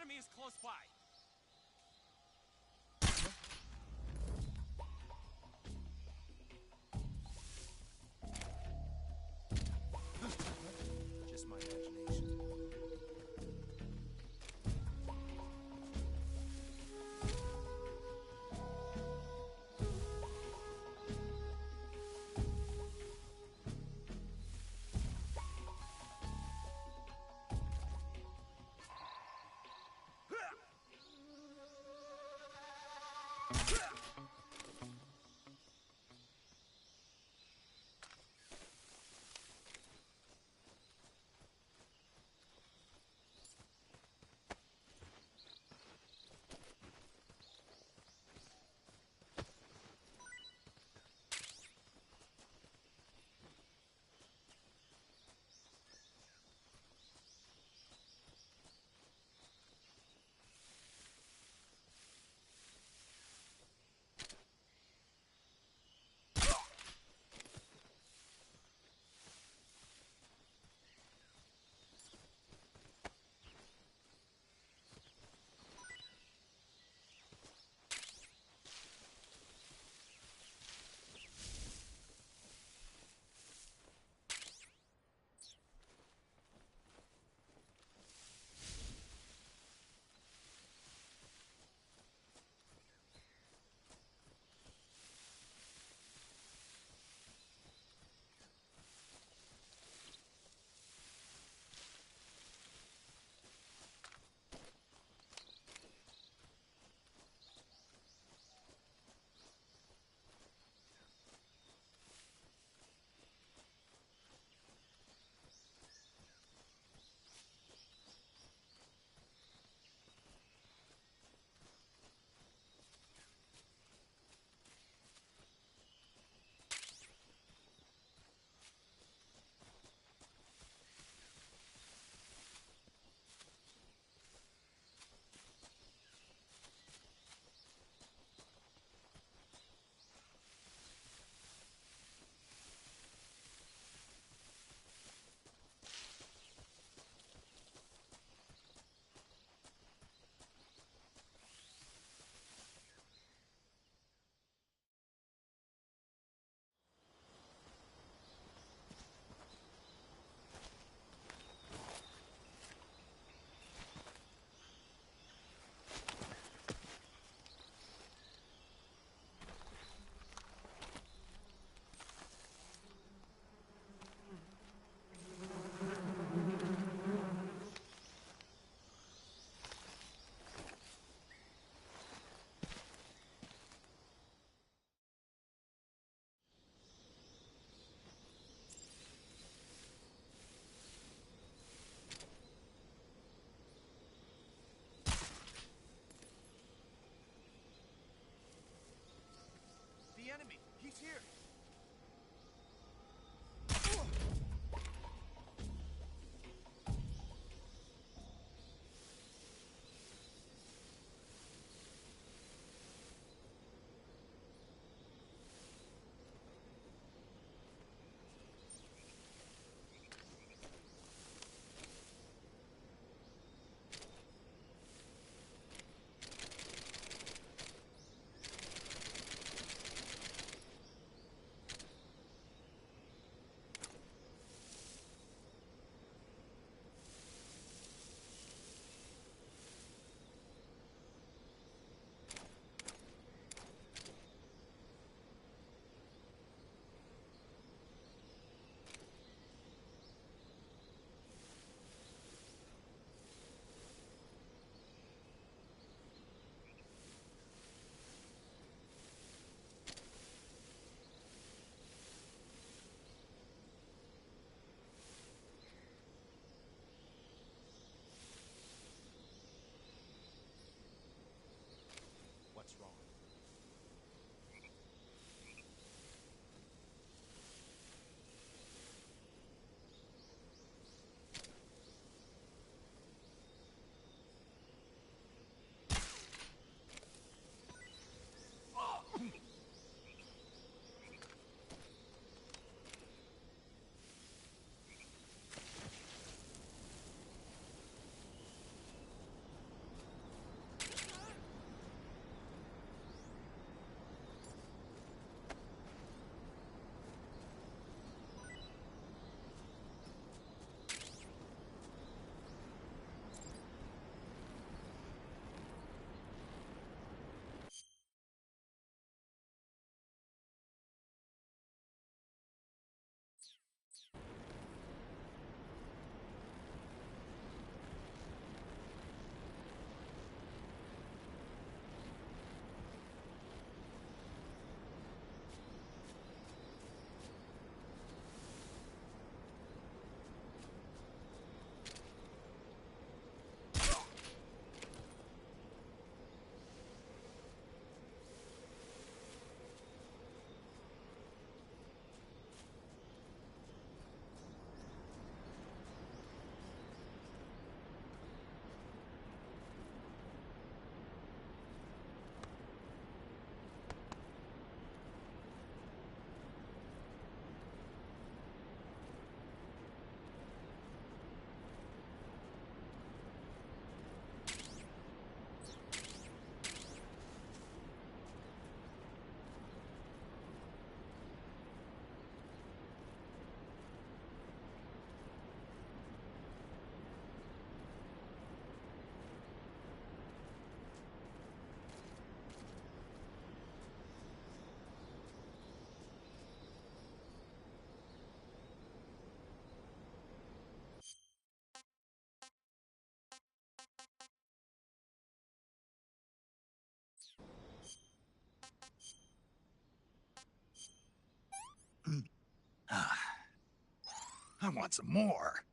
enemy is close by. Just my imagination. I want some more.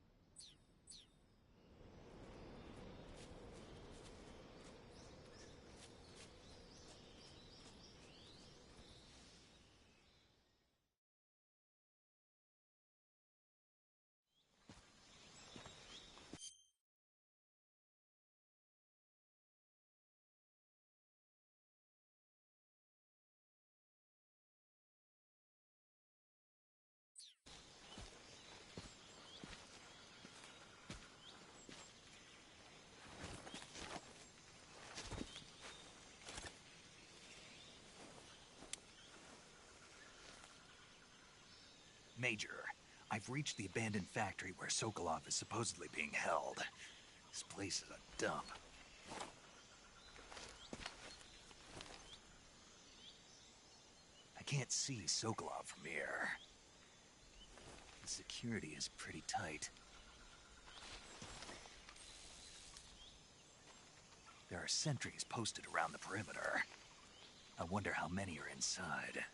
Major, I've reached the abandoned factory where Sokolov is supposedly being held. This place is a dump. I can't see Sokolov from here. The security is pretty tight. There are sentries posted around the perimeter. I wonder how many are inside.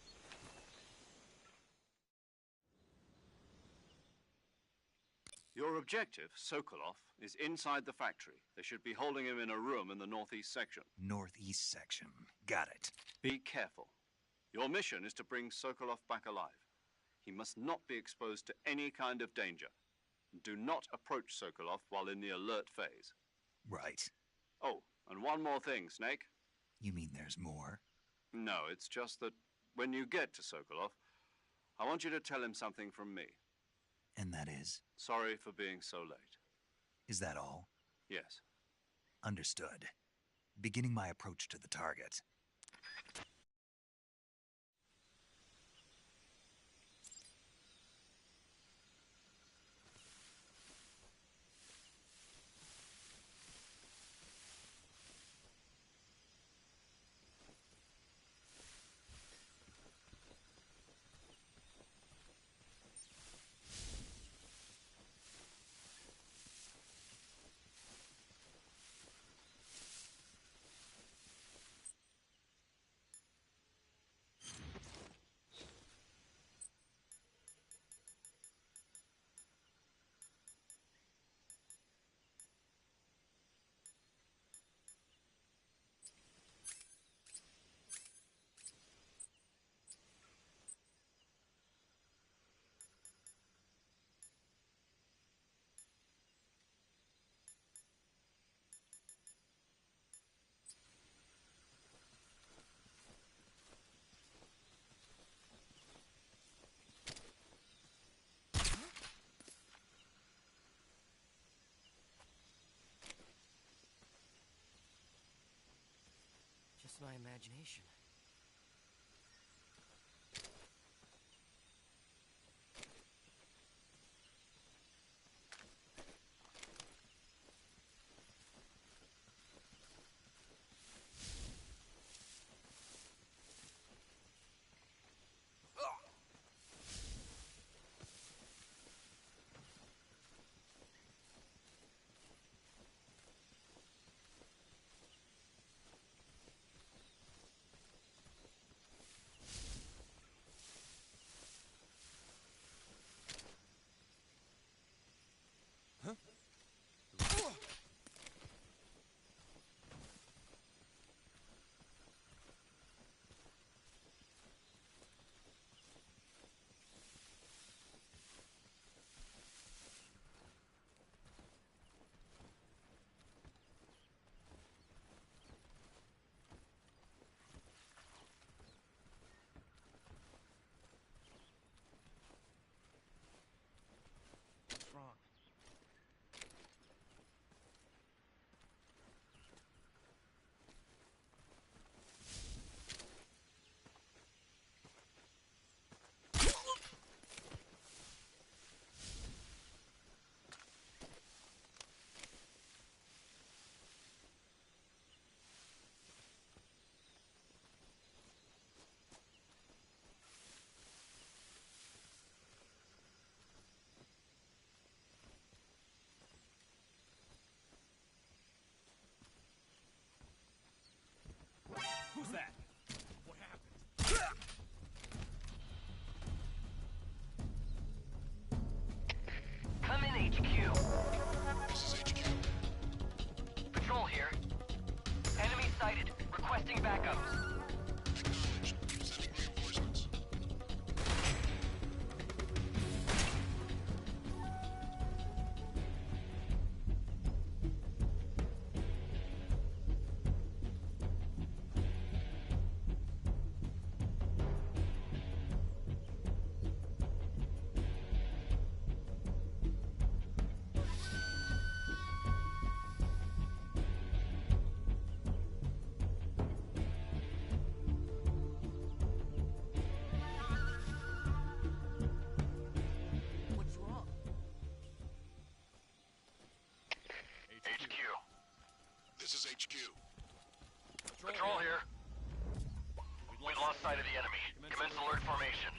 Your objective, Sokolov, is inside the factory. They should be holding him in a room in the northeast section. Northeast section. Got it. Be careful. Your mission is to bring Sokolov back alive. He must not be exposed to any kind of danger. Do not approach Sokolov while in the alert phase. Right. Oh, and one more thing, Snake. You mean there's more? No, it's just that when you get to Sokolov, I want you to tell him something from me. And that is? Sorry for being so late. Is that all? Yes. Understood. Beginning my approach to the target. Just my imagination. HQ. Patrol here. We've lost sight of the enemy. Commence alert formation.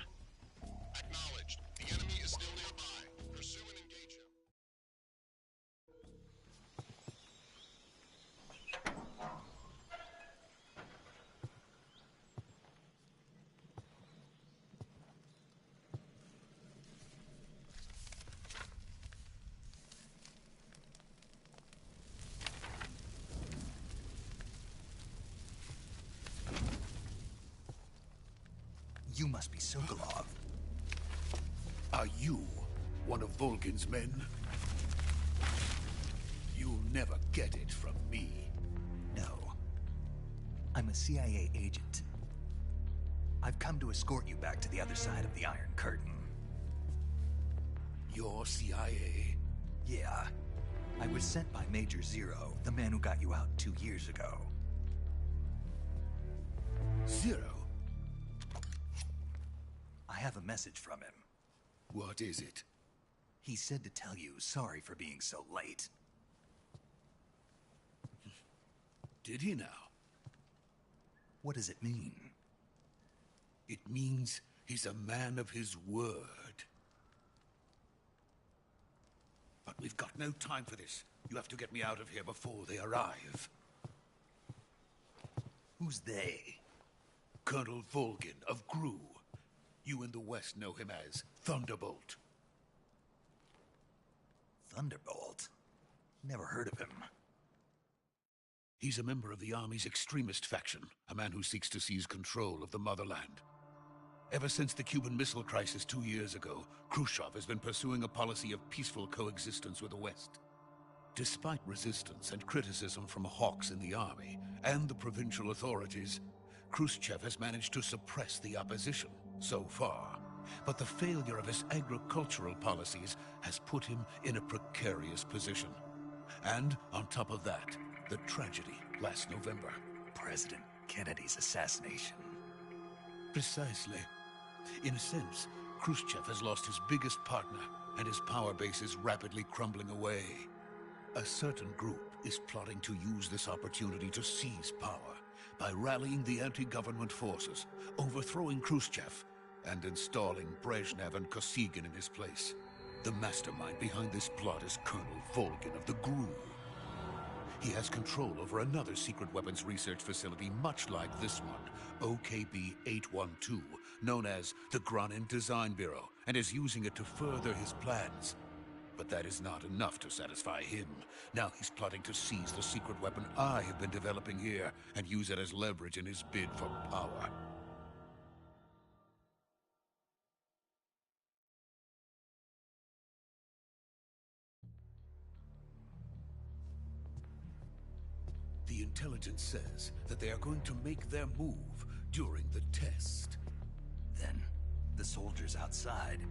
Acknowledged. The enemy is still nearby. Pursue and engage him. You must be Sokolov. Are you one of Volgin's men? You'll never get it from me. No. I'm a CIA agent. I've come to escort you back to the other side of the Iron Curtain. You're CIA? Yeah. I was sent by Major Zero, the man who got you out 2 years ago. Zero? I have a message from him. What is it? He said to tell you sorry for being so late. Did he now? What does it mean? It means he's a man of his word. But we've got no time for this. You have to get me out of here before they arrive. Who's they? Colonel Volgin of GRU. You in the West know him as Thunderbolt. Thunderbolt? Never heard of him. He's a member of the Army's extremist faction, a man who seeks to seize control of the motherland. Ever since the Cuban Missile Crisis 2 years ago, Khrushchev has been pursuing a policy of peaceful coexistence with the West. Despite resistance and criticism from hawks in the Army and the provincial authorities, Khrushchev has managed to suppress the opposition so far. But the failure of his agricultural policies has put him in a precarious position. And on top of that, the tragedy last November. President Kennedy's assassination. Precisely. In a sense, Khrushchev has lost his biggest partner, and his power base is rapidly crumbling away. A certain group is plotting to use this opportunity to seize power by rallying the anti-government forces, overthrowing Khrushchev, and installing Brezhnev and Kosygin in his place. The mastermind behind this plot is Colonel Volgin of the GRU. He has control over another secret weapons research facility much like this one, OKB-812, known as the Granin Design Bureau, and is using it to further his plans. But that is not enough to satisfy him. Now he's plotting to seize the secret weapon I have been developing here and use it as leverage in his bid for power. The intelligence says that they are going to make their move during the test. Then, the soldiers outside.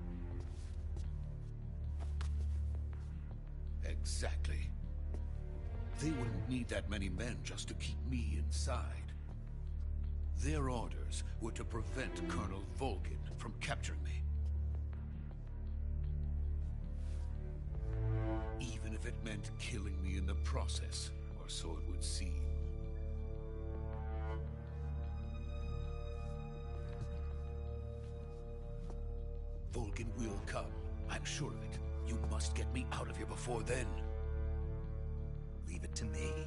Exactly. They wouldn't need that many men just to keep me inside. Their orders were to prevent Colonel Volgin from capturing me. Even if it meant killing me in the process, or so it would seem. Volgin will come. I'm sure of it. You must get me out of here before then. Leave it to me.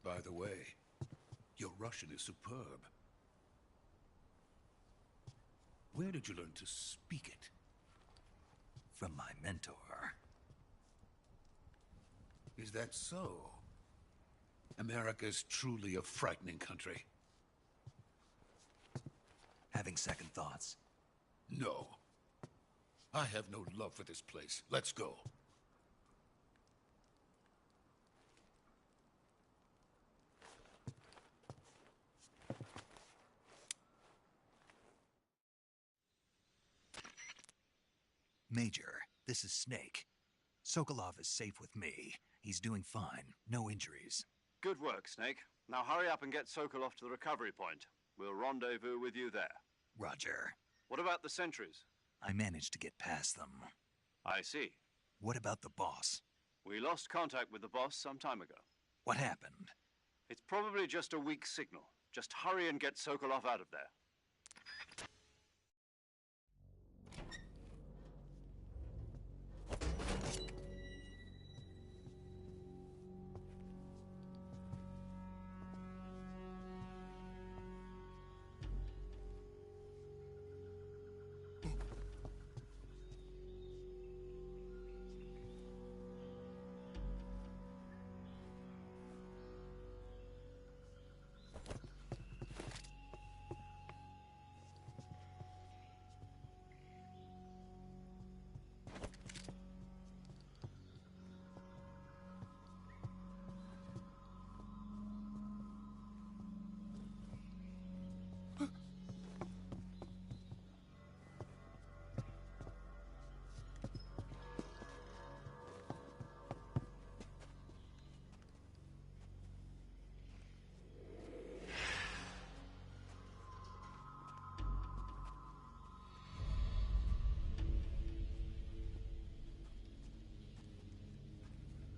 By the way, your Russian is superb. Where did you learn to speak it? From my mentor. Is that so? America's truly a frightening country. Having second thoughts? No. I have no love for this place. Let's go. Major, this is Snake. Sokolov is safe with me. He's doing fine. No injuries. Good work, Snake. Now hurry up and get Sokolov to the recovery point. We'll rendezvous with you there. Roger. What about the sentries? I managed to get past them. I see. What about the boss? We lost contact with the boss some time ago. What happened? It's probably just a weak signal. Just hurry and get Sokolov out of there.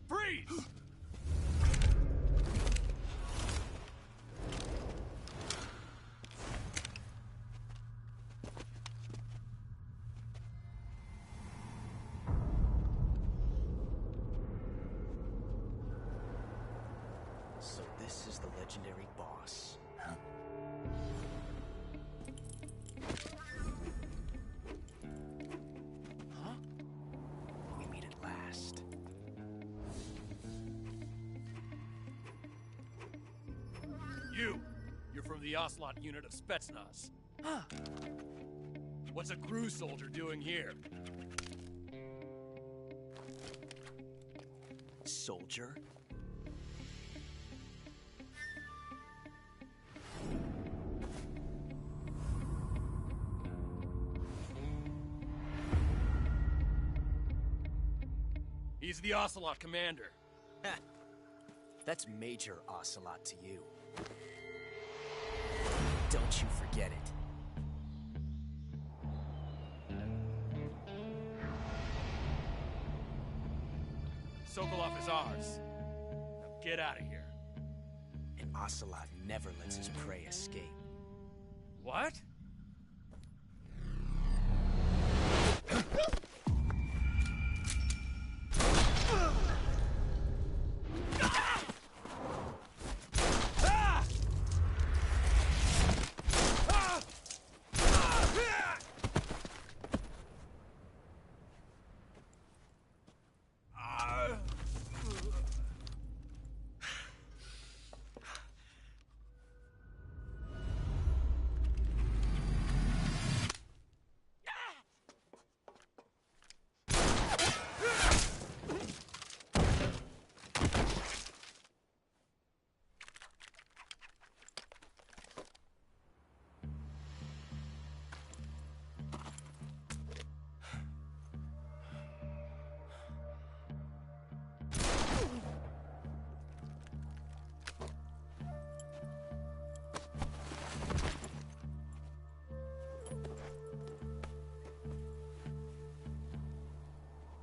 Freeze! So this is the legendary boss. Huh? Huh? We meet at last. You're from the Ocelot unit of Spetsnaz. Huh. What's a crew soldier doing here? Soldier? He's the Ocelot commander. Ha! That's Major Ocelot to you. Don't you forget it. Sokolov is ours. Now get out of here. And Ocelot never lets his prey escape. What?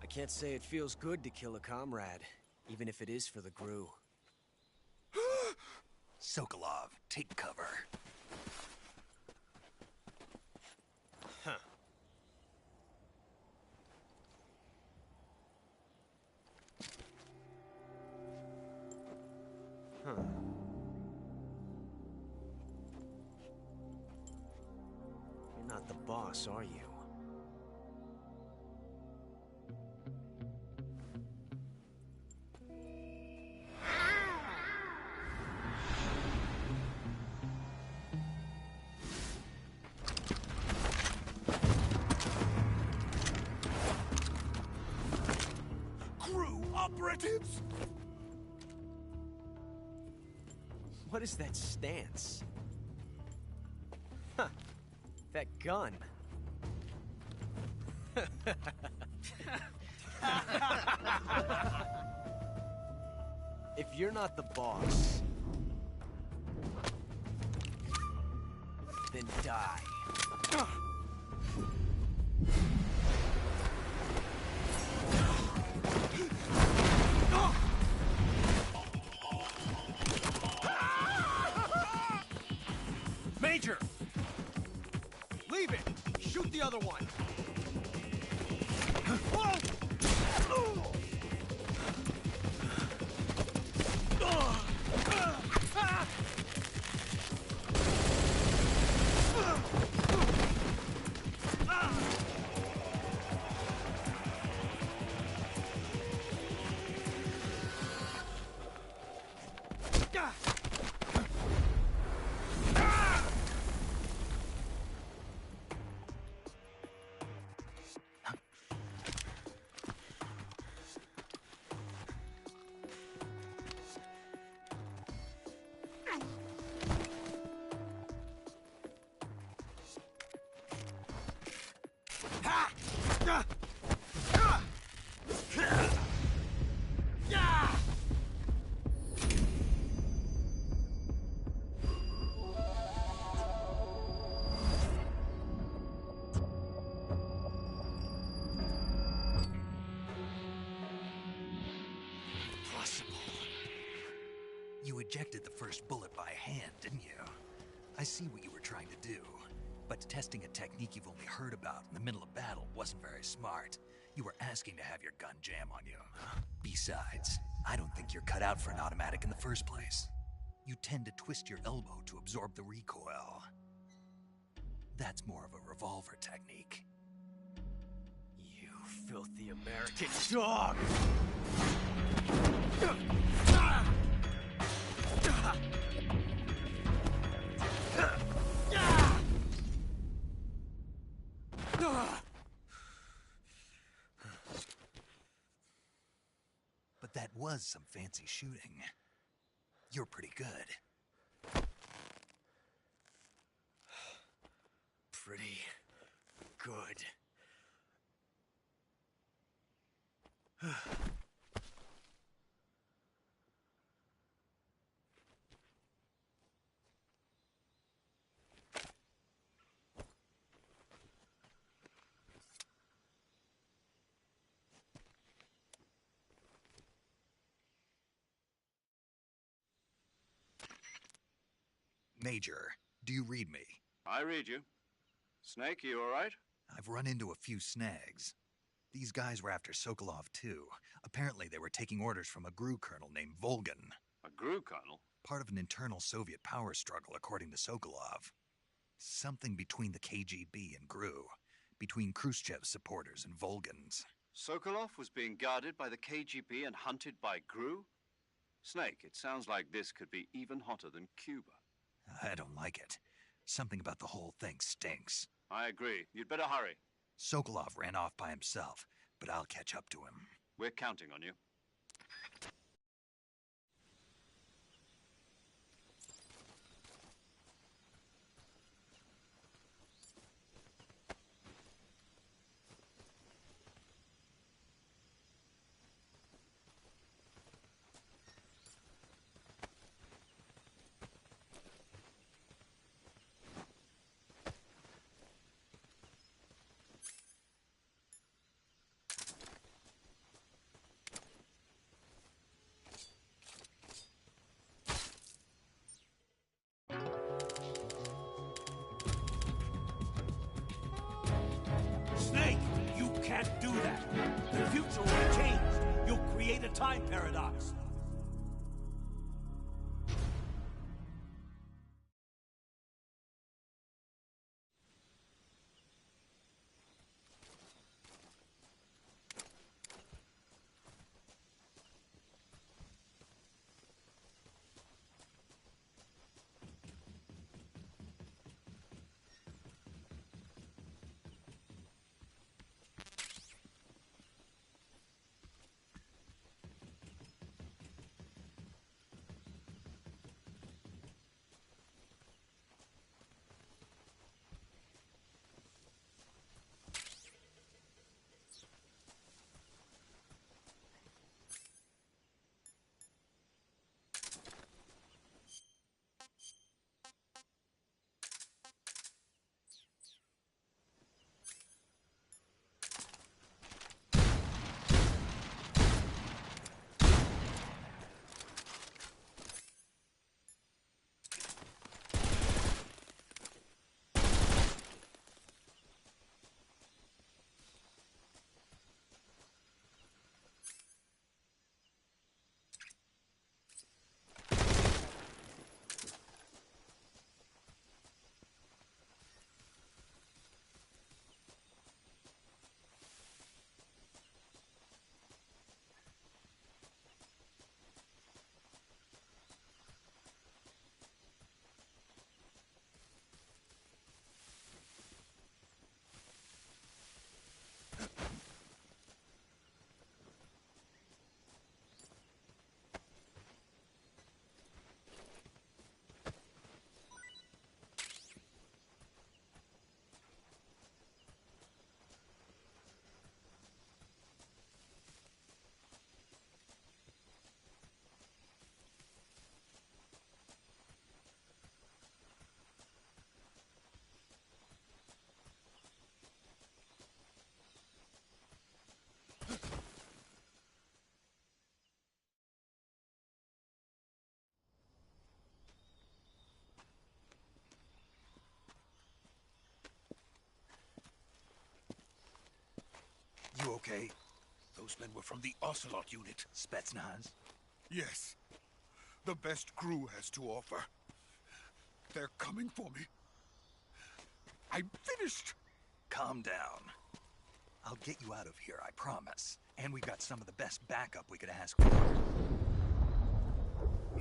I can't say it feels good to kill a comrade, even if it is for the Gru. Sokolov, take cover. Huh. Huh. You're not the boss, are you? Operatives! What is that stance? Huh. That gun. If you're not the boss, then die. another one! You ejected the first bullet by hand, didn't you? I see what you were trying to do. But testing a technique you've only heard about in the middle of battle wasn't very smart. You were asking to have your gun jam on you. Besides, I don't think you're cut out for an automatic in the first place. You tend to twist your elbow to absorb the recoil. That's more of a revolver technique. You filthy American dog! But that was some fancy shooting. You're pretty good. Pretty good. Major, do you read me? I read you. Snake, you all right? I've run into a few snags. These guys were after Sokolov, too. Apparently, they were taking orders from a GRU colonel named Volgin. A GRU colonel? Part of an internal Soviet power struggle, according to Sokolov. Something between the KGB and GRU. Between Khrushchev's supporters and Volgin's. Sokolov was being guarded by the KGB and hunted by GRU? Snake, it sounds like this could be even hotter than Cuba. I don't like it. Something about the whole thing stinks. I agree. You'd better hurry. Sokolov ran off by himself, but I'll catch up to him. We're counting on you. Snake, you can't do that. The future will change. You'll create a time paradox. You okay? Those men were from the Ocelot unit. Spetsnaz? Yes. The best crew has to offer. They're coming for me. I'm finished! Calm down. I'll get you out of here, I promise. And we've got some of the best backup we could ask for.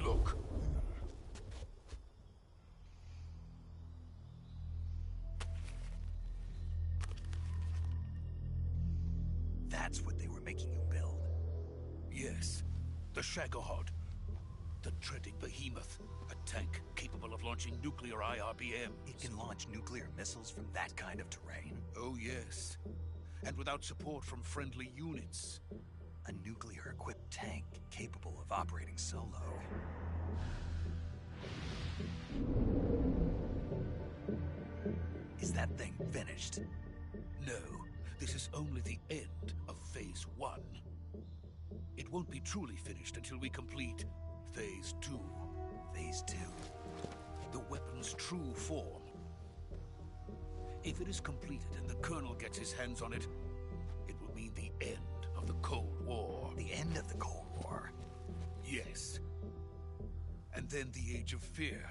Look. That's what they were making you build. Yes. The Shagohod. The treading behemoth. A tank capable of launching nuclear IRBMs. It can launch nuclear missiles from that kind of terrain? Oh, yes. And without support from friendly units. A nuclear-equipped tank capable of operating solo. Is that thing finished? No. This is only the end of Phase 1. It won't be truly finished until we complete Phase 2. Phase 2? The weapon's true form. If it is completed and the Colonel gets his hands on it, it will mean the end of the Cold War. The end of the Cold War? Yes. And then the Age of Fear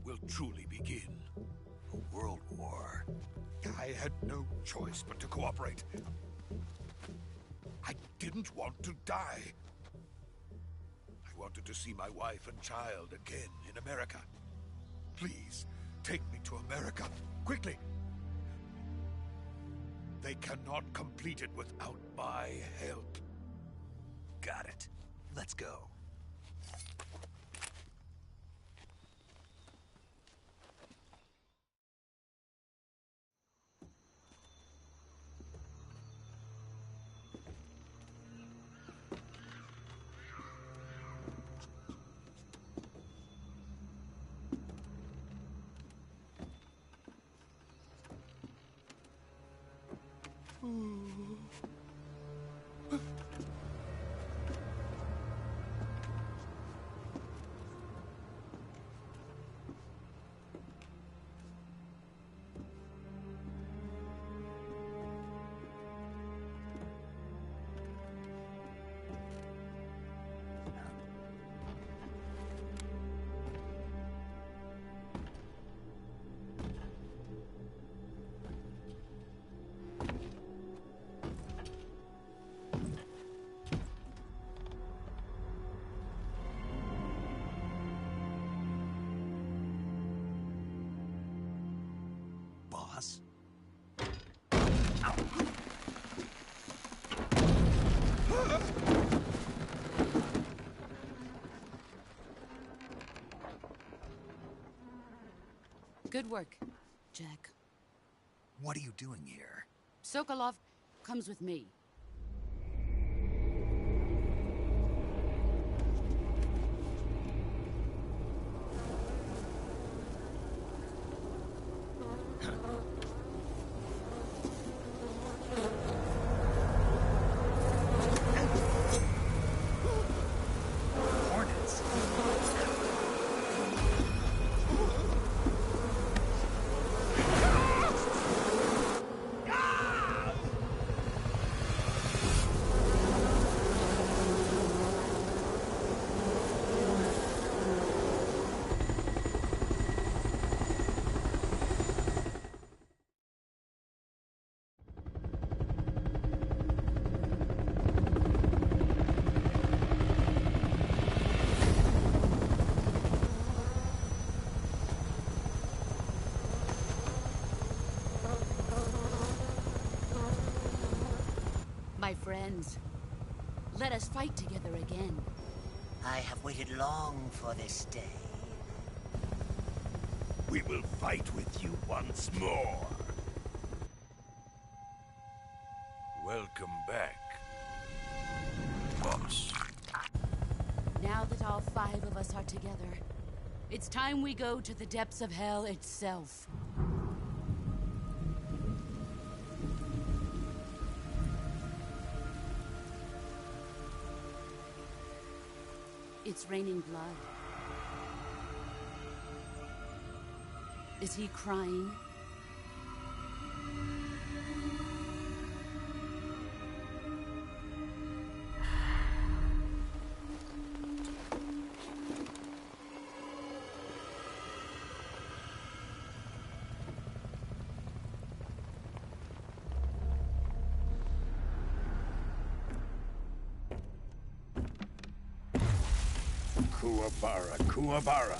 will truly begin. A world war? I had no choice but to cooperate. I didn't want to die. I wanted to see my wife and child again in America. Please, take me to America, quickly. They cannot complete it without my help. Got it. Let's go. Boss? Good work, Jack. What are you doing here? Sokolov comes with me. Hornets? My friends, let us fight together again. I have waited long for this day. We will fight with you once more. Welcome back, boss. Now that all 5 of us are together, it's time we go to the depths of hell itself. It's raining blood. Is he crying? Kuwabara, Kuwabara.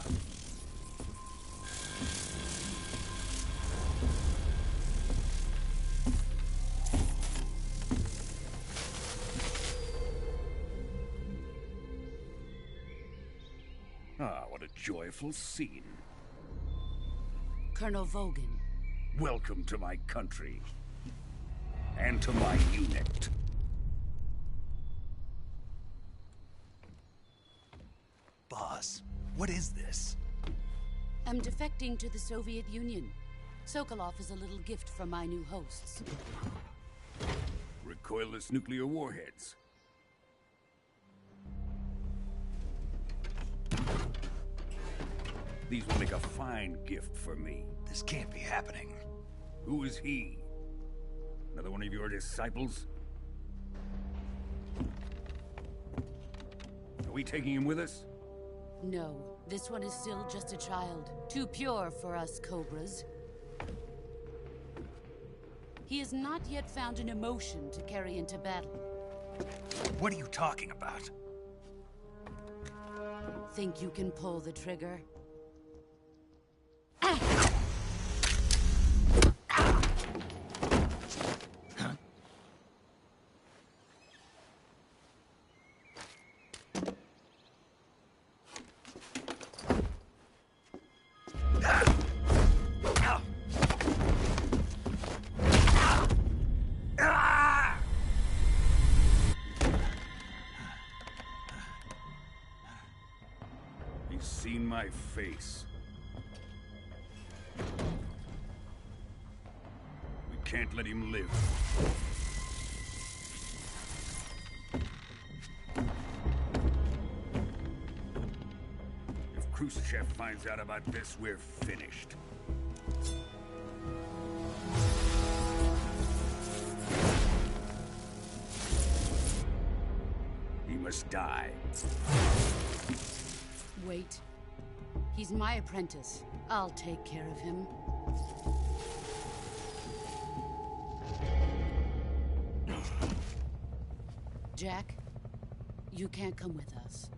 Ah, what a joyful scene. Colonel Vogan. Welcome to my country. And to my unit. Boss, what is this? I'm defecting to the Soviet Union. Sokolov is a little gift from my new hosts. Recoilless nuclear warheads. These will make a fine gift for me. This can't be happening. Who is he? Another one of your disciples? Are we taking him with us? No, this one is still just a child. Too pure for us Cobras. He has not yet found an emotion to carry into battle. What are you talking about? Think you can pull the trigger? He's seen my face. We can't let him live. If Khrushchev finds out about this, we're finished. He must die. Wait. He's my apprentice. I'll take care of him. Jack, you can't come with us.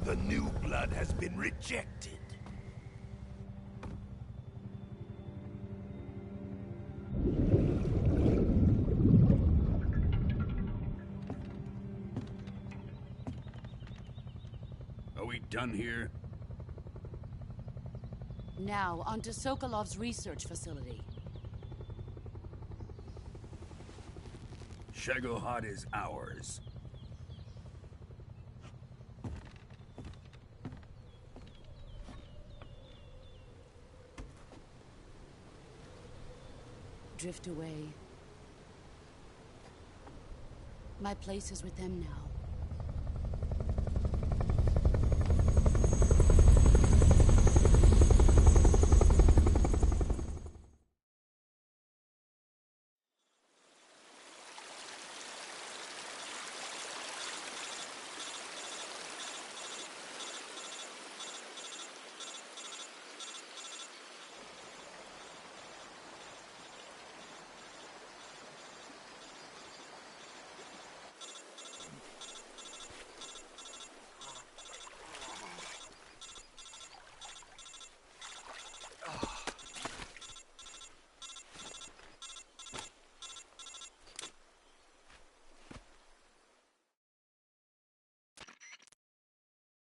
The new blood has been rejected. Are we done here? Now, onto Sokolov's research facility. Shagohod is ours. Drift away. My place is with them now.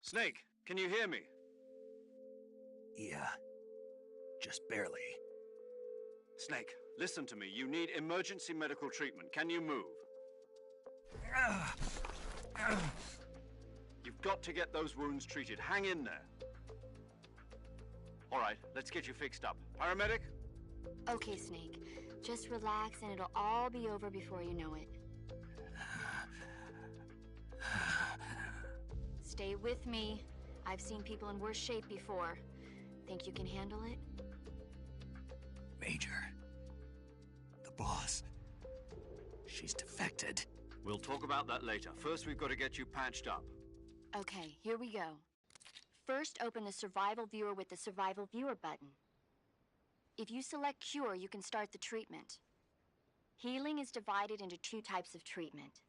Snake, can you hear me? Yeah. Just barely. Snake, listen to me. You need emergency medical treatment. Can you move? You've got to get those wounds treated. Hang in there. All right, let's get you fixed up. Paramedic? Okay, Snake. Just relax and it'll all be over before you know it. Stay with me. I've seen people in worse shape before. Think you can handle it? Major. The boss. She's defected. We'll talk about that later. First, we've got to get you patched up. Okay, here we go. First, open the Survival Viewer with the Survival Viewer button. If you select Cure, you can start the treatment. Healing is divided into 2 types of treatment: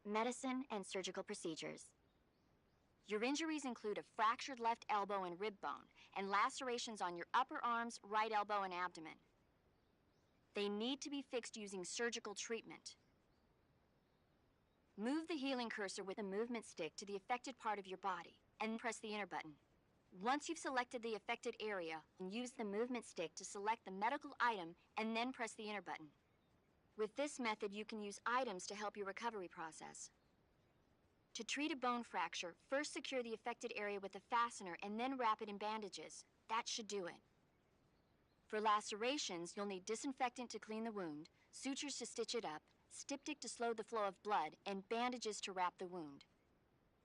medicine and surgical procedures. Your injuries include a fractured left elbow and rib bone, and lacerations on your upper arms, right elbow, and abdomen. They need to be fixed using surgical treatment. Move the healing cursor with the movement stick to the affected part of your body, and press the enter button. Once you've selected the affected area, use the movement stick to select the medical item, and then press the enter button. With this method, you can use items to help your recovery process. To treat a bone fracture, first secure the affected area with a fastener and then wrap it in bandages. That should do it. For lacerations, you'll need disinfectant to clean the wound, sutures to stitch it up, styptic to slow the flow of blood, and bandages to wrap the wound.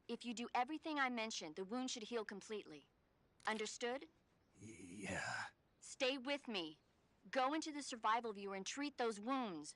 If you do everything I mentioned, the wound should heal completely. Understood? Yeah. Stay with me. Go into the Survival Viewer and treat those wounds.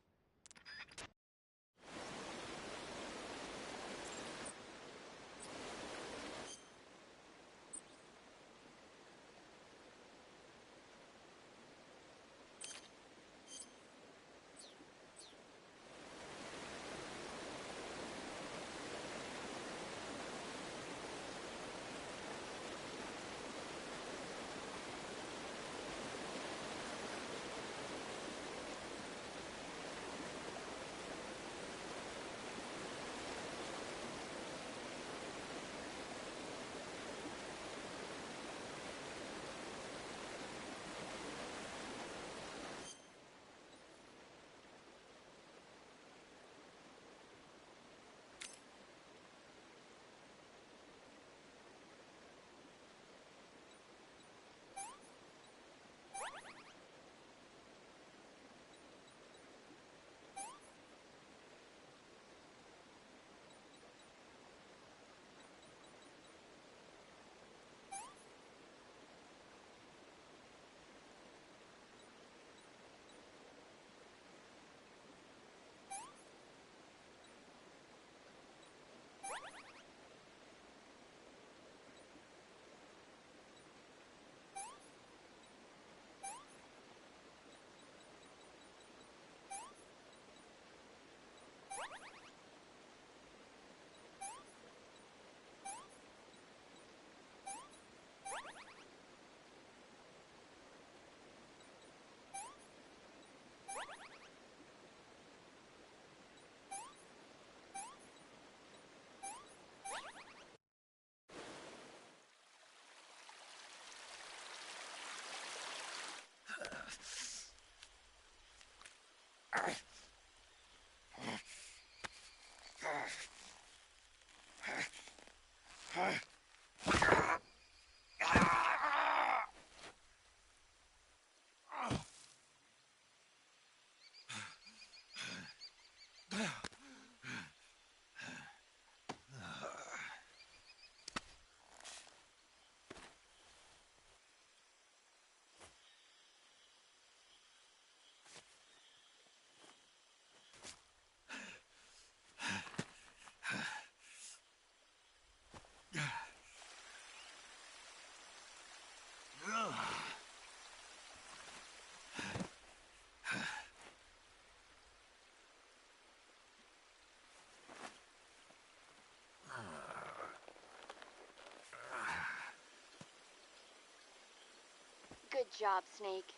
Good job, Snake.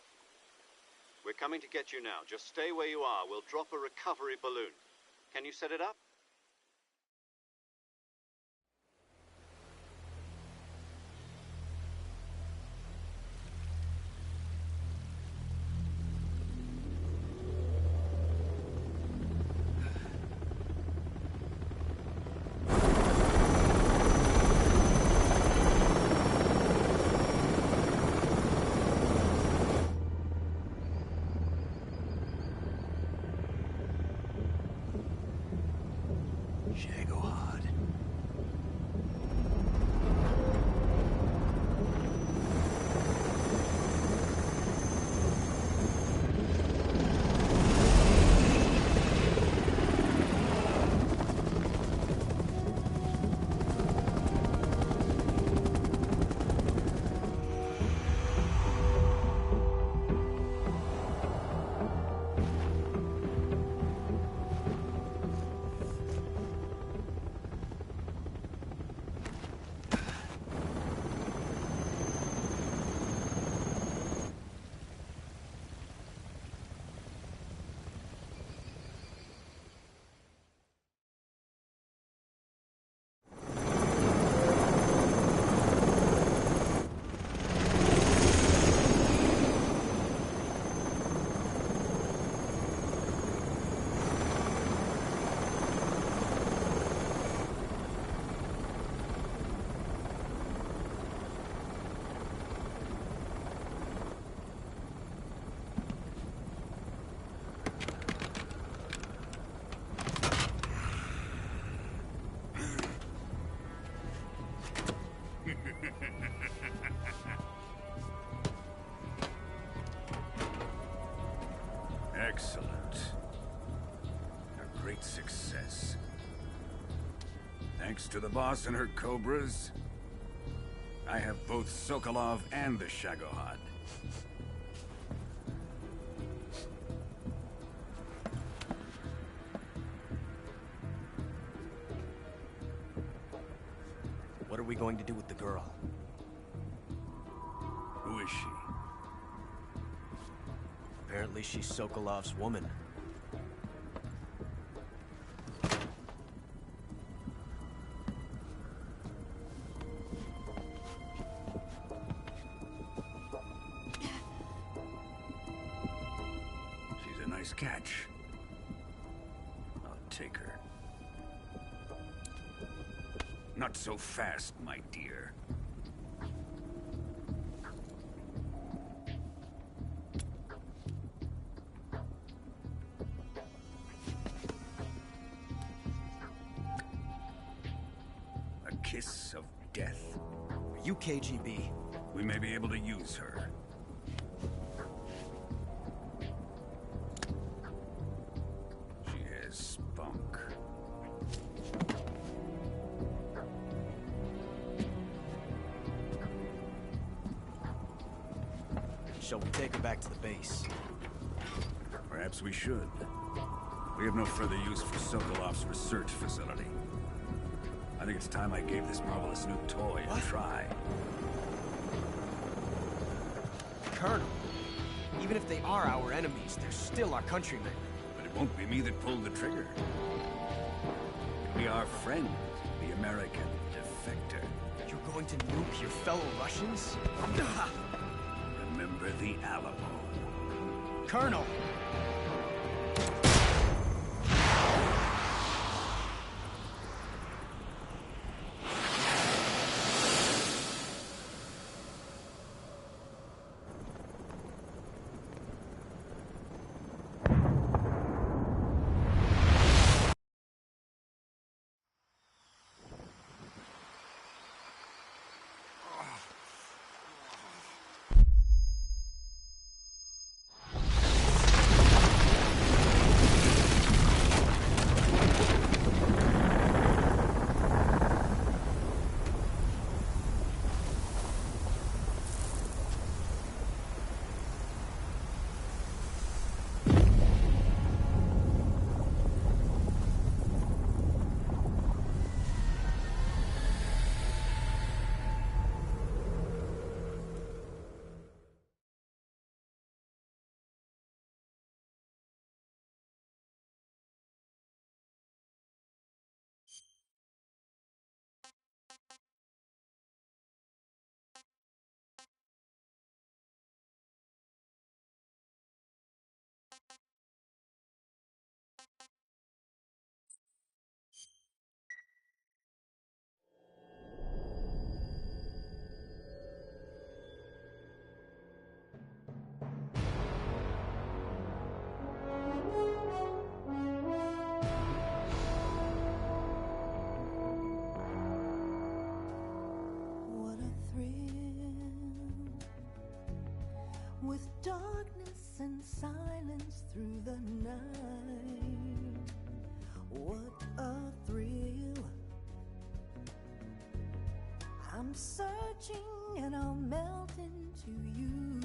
We're coming to get you now. Just stay where you are. We'll drop a recovery balloon. Can you set it up? great success. Thanks to the boss and her cobras, I have both Sokolov and the Shagohod. What are we going to do with the girl? Who is she? Apparently she's Sokolov's woman. She's a nice catch. I'll take her. Not so fast, my dear. A kiss of death. Are you KGB? We may be able to use her. She has spunk. Shall we take her back to the base? Perhaps we should. We have no further use for Sokolov's research facility. I think it's time I gave this marvelous new toy a try. Colonel, even if they are our enemies, they're still our countrymen. But it won't be me that pulled the trigger. It'll be our friend, the American defector. You're going to nuke your fellow Russians? Remember the Alamo. Colonel! With darkness and silence through the night, what a thrill. I'm searching and I'll melt into you.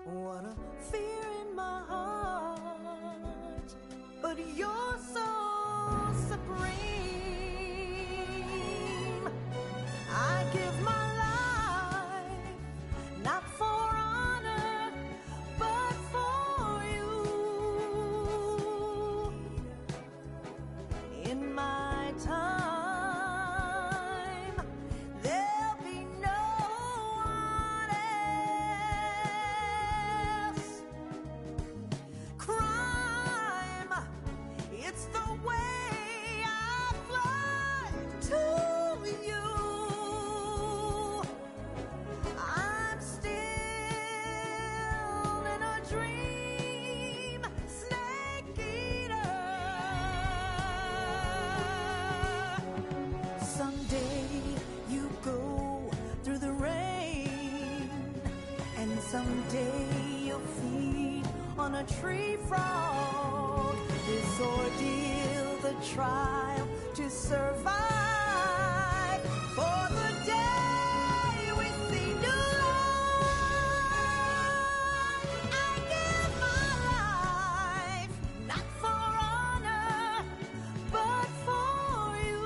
What a fear in my heart, but you're so supreme. I give my not for honor, but for you. In my time, there'll be no one else. Crime, it's the way I fly to you. Someday you'll feed on a tree frog. trial to survive. For the day we see new life, I give my life, not for honor, but for you.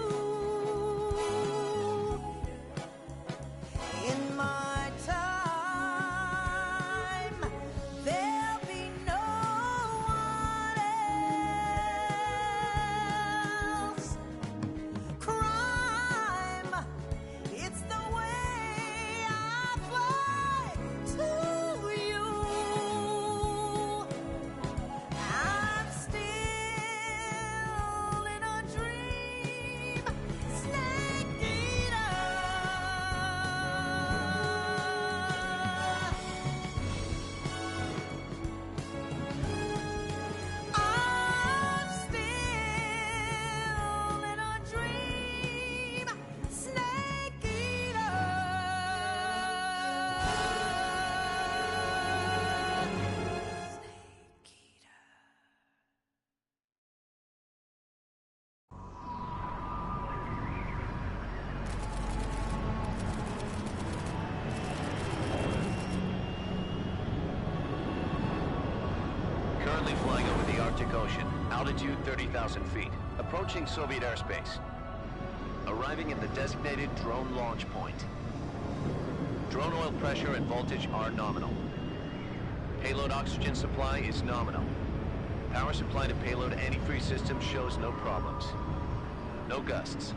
In my time, there'll be no one else. Crime, it's the way I fly to you. I'm still in a dream, Snake Eater. I'm still in a dream, Snake Eater. Currently flying over the Arctic Ocean. Altitude 30,000 feet. Approaching Soviet airspace. Arriving at the designated drone launch point. Drone oil pressure and voltage are nominal. Payload oxygen supply is nominal. Power supply to payload antifreeze system shows no problems. No gusts.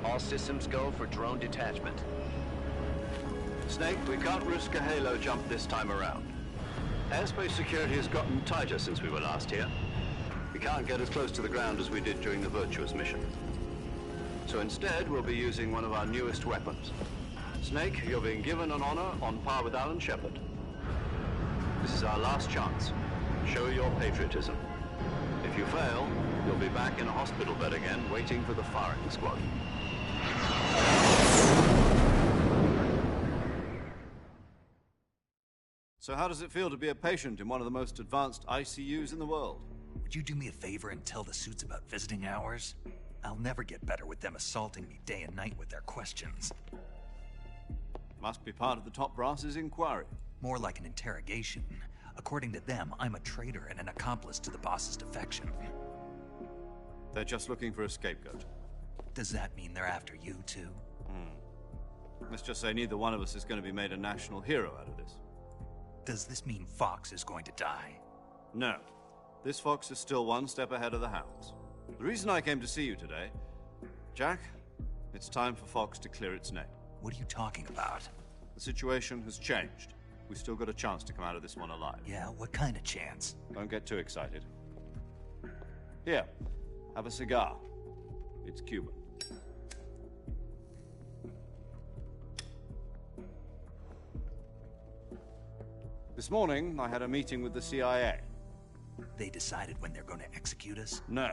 All systems go for drone detachment. Snake, we can't risk a halo jump this time around. Airspace security has gotten tighter since we were last here. We can't get as close to the ground as we did during the Virtuous mission. So instead, we'll be using one of our newest weapons. Snake, you're being given an honor on par with Alan Shepard. This is our last chance. Show your patriotism. If you fail, you'll be back in a hospital bed again, waiting for the firing squad. So how does it feel to be a patient in one of the most advanced ICUs in the world? Would you do me a favor and tell the suits about visiting hours? I'll never get better with them assaulting me day and night with their questions. Must be part of the top brass's inquiry. More like an interrogation. According to them, I'm a traitor and an accomplice to the boss's defection. They're just looking for a scapegoat. Does that mean they're after you, too? Let's just say neither one of us is going to be made a national hero out of this. Does this mean Fox is going to die? No. This fox is still one step ahead of the hounds. The reason I came to see you today... Jack, it's time for Fox to clear its name. What are you talking about? The situation has changed. We've still got a chance to come out of this one alive. Yeah, what kind of chance? Don't get too excited. Here, have a cigar. It's Cuban. This morning, I had a meeting with the CIA. They decided when they're going to execute us? No.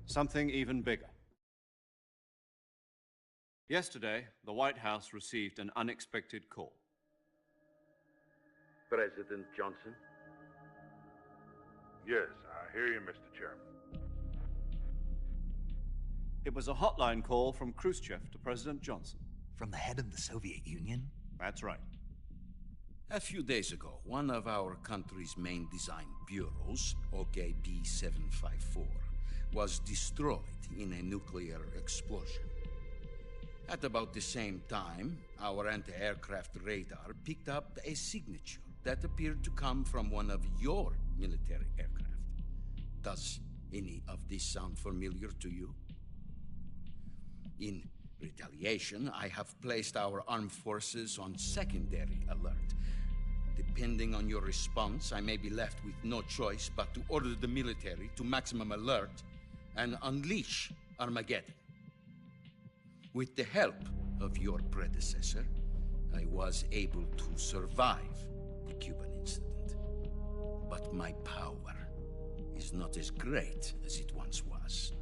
Something even bigger. Yesterday, the White House received an unexpected call. President Johnson? Yes, I hear you, Mr. Chairman. It was a hotline call from Khrushchev to President Johnson. From the head of the Soviet Union? That's right. A few days ago, one of our country's main design bureaus, OKB-754, was destroyed in a nuclear explosion. At about the same time, our anti-aircraft radar picked up a signature that appeared to come from one of your military aircraft. Does any of this sound familiar to you? In retaliation, I have placed our armed forces on secondary alert. Depending on your response, I may be left with no choice but to order the military to maximum alert and unleash Armageddon. With the help of your predecessor, I was able to survive the Cuban incident. But my power is not as great as it once was.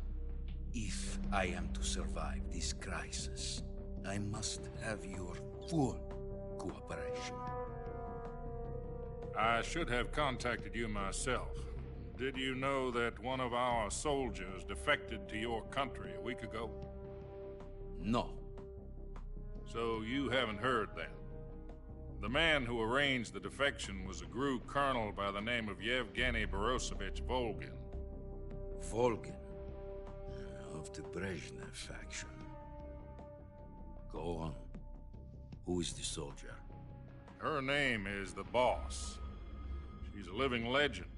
If I am to survive this crisis, I must have your full cooperation. I should have contacted you myself, Did you know that one of our soldiers defected to your country a week ago? No. So you haven't heard then. The man who arranged the defection was a GRU colonel by the name of Yevgeny Borosovich Volgin. Volgin? Of the Brezhnev faction. Go on. Who is the soldier? Her name is the Boss. She's a living legend.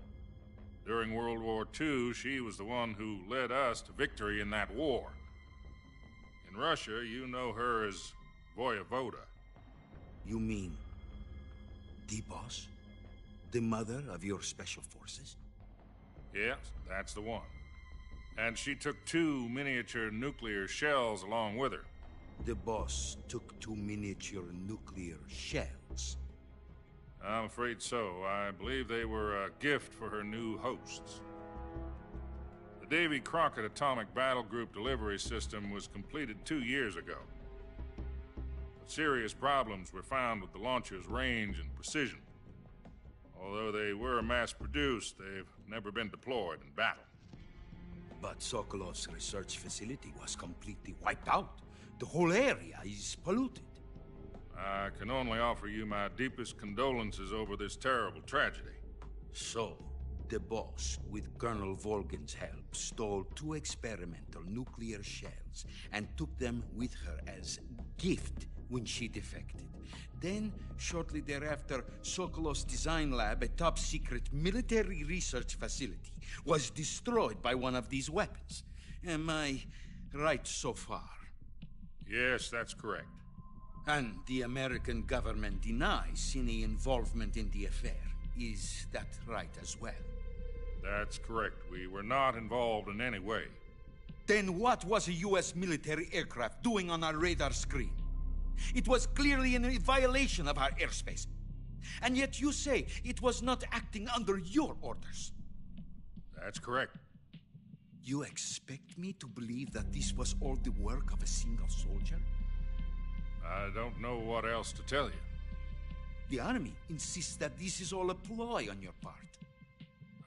During World War II, she was the one who led us to victory in that war. In Russia, you know her as Voyevoda. You mean the Boss? The mother of your special forces? Yes, that's the one. And she took 2 miniature nuclear shells along with her. The Boss took 2 miniature nuclear shells? I'm afraid so. I believe they were a gift for her new hosts. The Davy Crockett Atomic Battle Group delivery system was completed 2 years ago. But serious problems were found with the launcher's range and precision. Although they were mass-produced, they've never been deployed in battle. But Sokolov's research facility was completely wiped out. The whole area is polluted. I can only offer you my deepest condolences over this terrible tragedy. So, the Boss, with Colonel Volgin's help, stole 2 experimental nuclear shells and took them with her as gift when she defected. Then, shortly thereafter, Sokolov's design lab, a top-secret military research facility, was destroyed by one of these weapons. Am I right so far? Yes, that's correct. And the American government denies any involvement in the affair. Is that right as well? That's correct. We were not involved in any way. Then what was a U.S. military aircraft doing on our radar screen? It was clearly in violation of our airspace. And yet you say it was not acting under your orders. That's correct. You expect me to believe that this was all the work of a single soldier? I don't know what else to tell you. The Army insists that this is all a ploy on your part.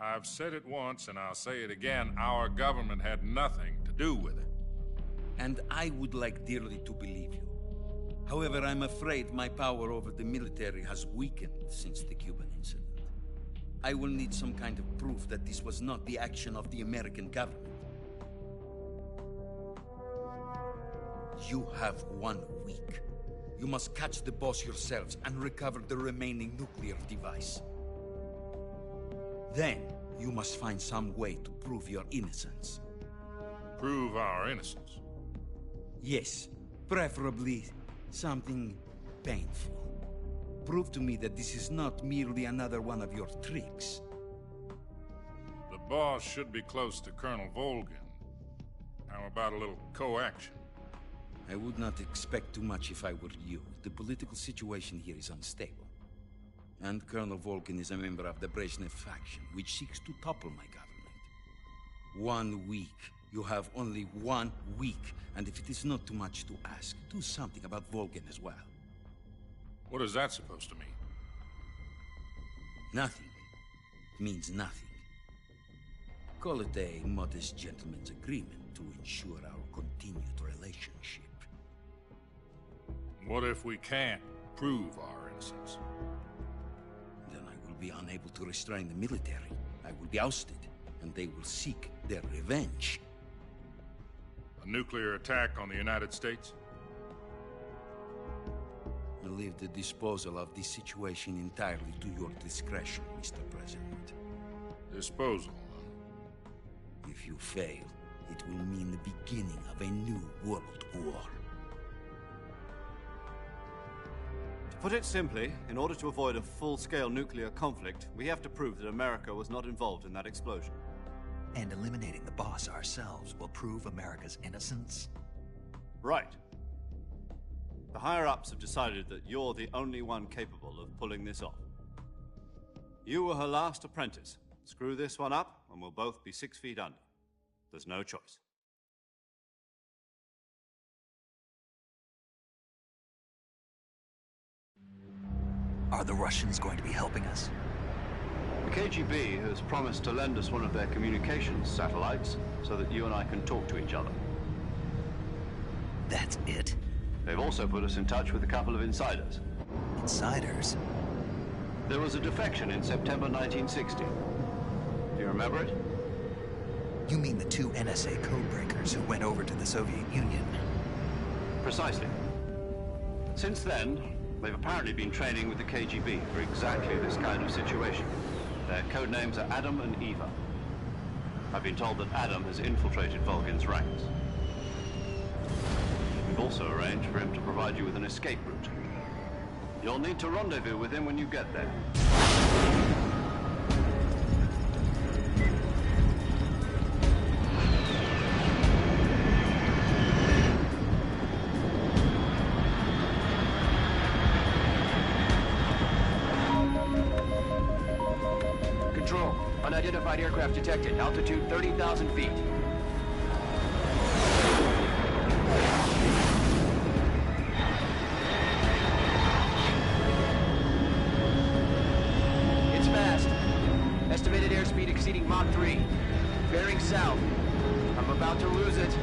I've said it once, and I'll say it again. Our government had nothing to do with it. And I would like dearly to believe you. However, I'm afraid my power over the military has weakened since the Cuban incident. I will need some kind of proof that this was not the action of the American government. You have 1 week. You must catch the Boss yourselves and recover the remaining nuclear device. Then, you must find some way to prove your innocence. Prove our innocence? Yes, preferably something painful. Prove to me that this is not merely another one of your tricks. The Boss should be close to Colonel Volgin. How about a little co-action? I would not expect too much if I were you. The political situation here is unstable. And Colonel Volgin is a member of the Brezhnev faction, which seeks to topple my government. 1 week. You have only 1 week. And if it is not too much to ask, do something about Volgin as well. What is that supposed to mean? Nothing. It means nothing. Call it a modest gentleman's agreement to ensure our continued relationship. What if we can't prove our innocence? Then I will be unable to restrain the military. I will be ousted, and they will seek their revenge. A nuclear attack on the United States? I leave the disposal of this situation entirely to your discretion, Mr. President. Disposal? If you fail, it will mean the beginning of a new world war. To put it simply, in order to avoid a full-scale nuclear conflict, we have to prove that America was not involved in that explosion. And eliminating the Boss ourselves will prove America's innocence? Right. The higher-ups have decided that you're the only one capable of pulling this off. You were her last apprentice. Screw this one up, and we'll both be 6 feet under. There's no choice. Are the Russians going to be helping us? KGB has promised to lend us one of their communications satellites so that you and I can talk to each other. That's it? They've also put us in touch with a couple of insiders. Insiders? There was a defection in September 1960. Do you remember it? You mean the two NSA codebreakers who went over to the Soviet Union? Precisely. Since then, they've apparently been training with the KGB for exactly this kind of situation. Their codenames are Adam and Eva. I've been told that Adam has infiltrated Volgin's ranks. We've also arranged for him to provide you with an escape route. You'll need to rendezvous with him when you get there. Control, unidentified aircraft detected. Altitude 30,000 feet. It's fast. Estimated airspeed exceeding Mach 3. Bearing south. I'm about to lose it.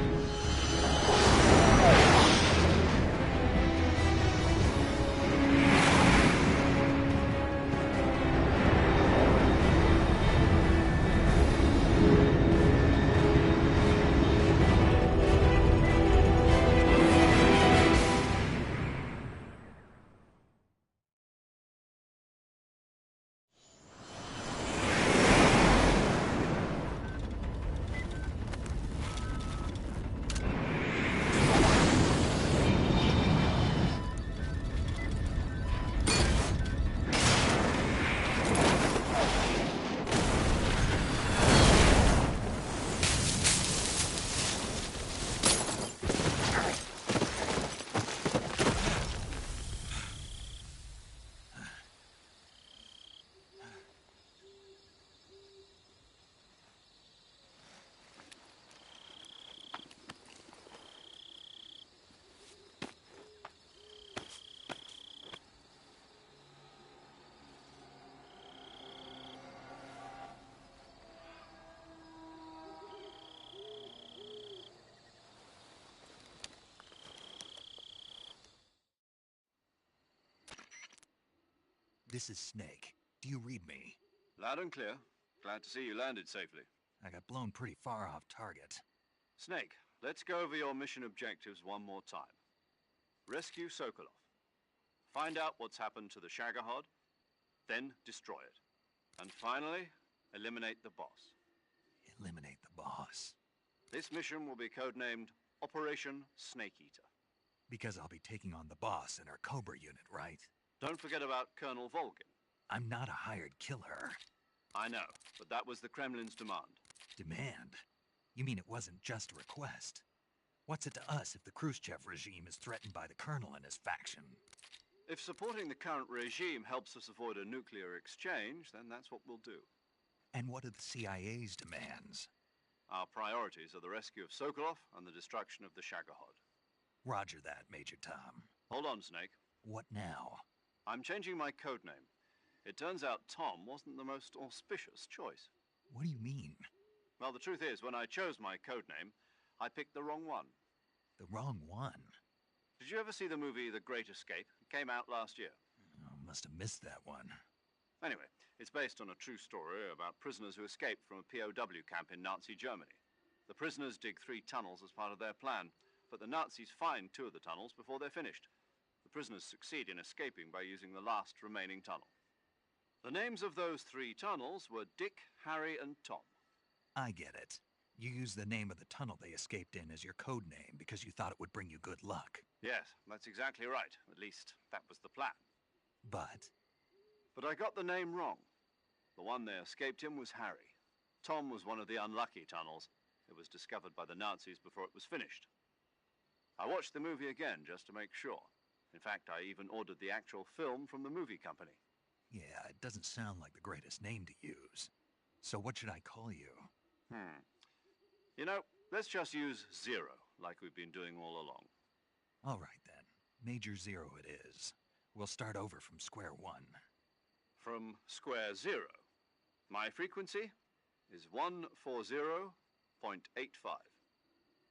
This is Snake. Do you read me? Loud and clear. Glad to see you landed safely. I got blown pretty far off target. Snake, let's go over your mission objectives one more time. Rescue Sokolov. Find out what's happened to the Shagohod, then destroy it. And finally, eliminate the boss. Eliminate the boss? This mission will be codenamed Operation Snake Eater. Because I'll be taking on the boss in our Cobra unit, right? Don't forget about Colonel Volgin. I'm not a hired killer. I know, but that was the Kremlin's demand. Demand? You mean it wasn't just a request? What's it to us if the Khrushchev regime is threatened by the Colonel and his faction? If supporting the current regime helps us avoid a nuclear exchange, then that's what we'll do. And what are the CIA's demands? Our priorities are the rescue of Sokolov and the destruction of the Shagohod. Roger that, Major Tom. Hold on, Snake. What now? I'm changing my codename. It turns out Tom wasn't the most auspicious choice. What do you mean? Well, the truth is, when I chose my codename, I picked the wrong one. The wrong one? Did you ever see the movie The Great Escape? It came out last year. Oh, must have missed that one. Anyway, it's based on a true story about prisoners who escaped from a POW camp in Nazi Germany. The prisoners dig 3 tunnels as part of their plan, but the Nazis find 2 of the tunnels before they're finished. The prisoners succeed in escaping by using the last remaining tunnel. The names of those 3 tunnels were Dick, Harry, and Tom. I get it. You used the name of the tunnel they escaped in as your code name because you thought it would bring you good luck. Yes, that's exactly right. At least, that was the plan. But I got the name wrong. The one they escaped in was Harry. Tom was one of the unlucky tunnels. It was discovered by the Nazis before it was finished. I watched the movie again just to make sure. In fact, I even ordered the actual film from the movie company. yeah, it doesn't sound like the greatest name to use. So what should I call you? You know, let's just use Zero, like we've been doing all along. All right then. Major Zero it is. We'll start over from square one. From square zero. My frequency is 140.85.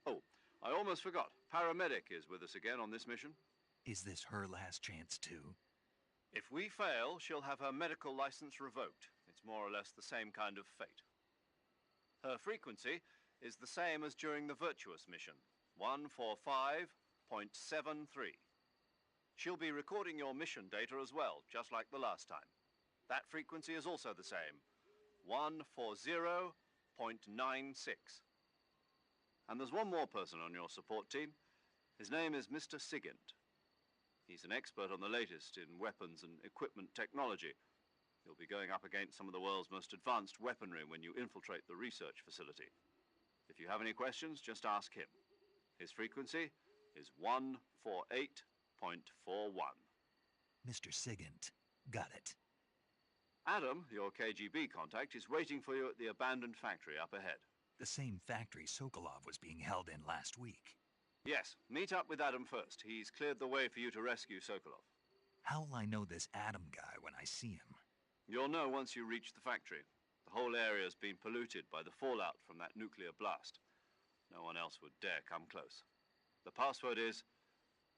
Oh, I almost forgot. Paramedic is with us again on this mission. Is this her last chance, too? If we fail, she'll have her medical license revoked. It's more or less the same kind of fate. Her frequency is the same as during the Virtuous mission, 145.73. She'll be recording your mission data as well, just like the last time. That frequency is also the same, 140.96. And there's one more person on your support team. His name is Mr. Sigint. He's an expert on the latest in weapons and equipment technology. You'll be going up against some of the world's most advanced weaponry when you infiltrate the research facility. If you have any questions, just ask him. His frequency is 148.41. Mr. Sigint. Got it. Adam, your KGB contact, is waiting for you at the abandoned factory up ahead. The same factory Sokolov was being held in last week. Yes, meet up with Adam first. He's cleared the way for you to rescue Sokolov. How'll I know this Adam guy when I see him? You'll know once you reach the factory. The whole area's been polluted by the fallout from that nuclear blast. No one else would dare come close. The password is,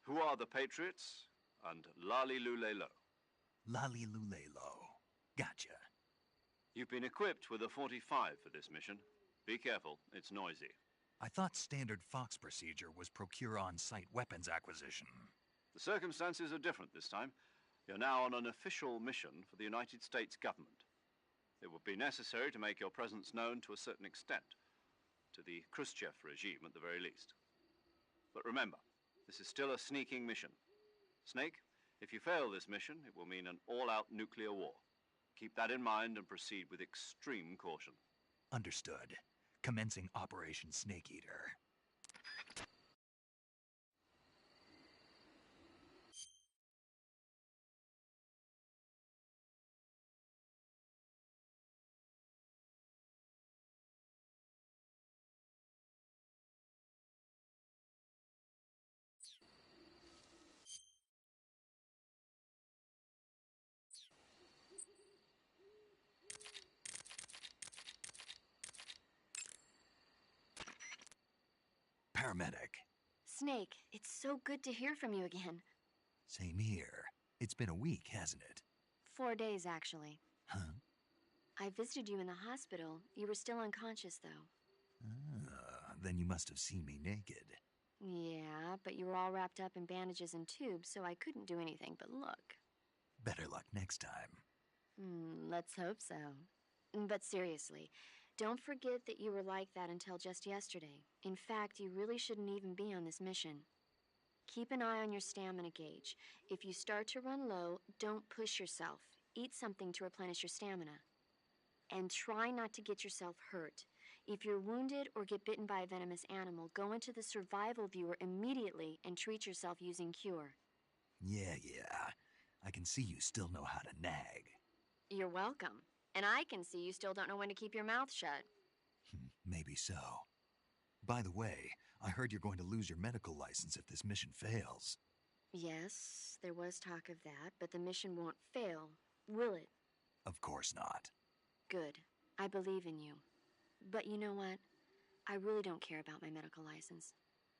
"Who are the Patriots?" and Lali Lule Lo. Lali Lule Lo. Gotcha. You've been equipped with a 45 for this mission. Be careful, it's noisy. I thought standard Fox procedure was procure on-site weapons acquisition. The circumstances are different this time. You're now on an official mission for the United States government. It would be necessary to make your presence known to a certain extent, to the Khrushchev regime at the very least. But remember, this is still a sneaking mission. Snake, if you fail this mission, it will mean an all-out nuclear war. Keep that in mind and proceed with extreme caution. Understood. Commencing Operation Snake Eater. Paramedic. Snake, it's so good to hear from you again. Same here. It's been a week, hasn't it? 4 days, actually. Huh? I visited you in the hospital. You were still unconscious, though. Then you must have seen me naked. Yeah, but you were all wrapped up in bandages and tubes, so I couldn't do anything but look. Better luck next time. Let's hope so. But seriously, don't forget that you were like that until just yesterday. In fact, you really shouldn't even be on this mission. Keep an eye on your stamina gauge. If you start to run low, don't push yourself. Eat something to replenish your stamina. And try not to get yourself hurt. If you're wounded or get bitten by a venomous animal, go into the survival viewer immediately and treat yourself using Cure. Yeah. I can see you still know how to nag. You're welcome. And I can see you still don't know when to keep your mouth shut. Maybe so. By the way, I heard you're going to lose your medical license if this mission fails. Yes, there was talk of that, but the mission won't fail, will it? Of course not. Good. I believe in you. But you know what? I really don't care about my medical license.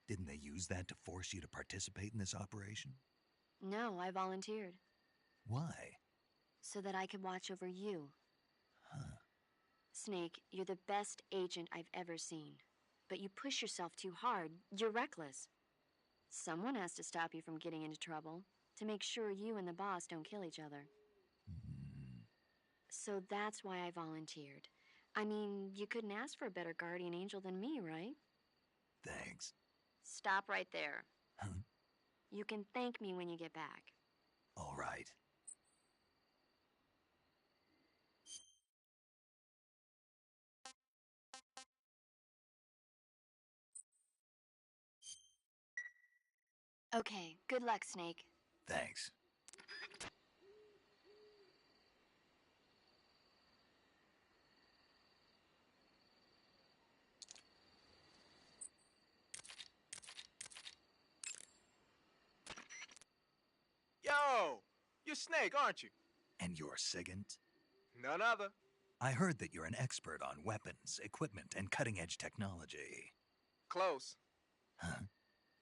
Didn't they use that to force you to participate in this operation? No, I volunteered. Why? So that I could watch over you. Huh. Snake, you're the best agent I've ever seen. But you push yourself too hard. You're reckless. Someone has to stop you from getting into trouble, to make sure you and the boss don't kill each other. So that's why I volunteered. I mean, you couldn't ask for a better guardian angel than me, right? Thanks. Stop right there. Huh? You can thank me when you get back. All right. Okay, good luck, Snake. Thanks. Yo! You're Snake, aren't you? And you're Sigint? None other. I heard that you're an expert on weapons, equipment, and cutting-edge technology. Close. Huh?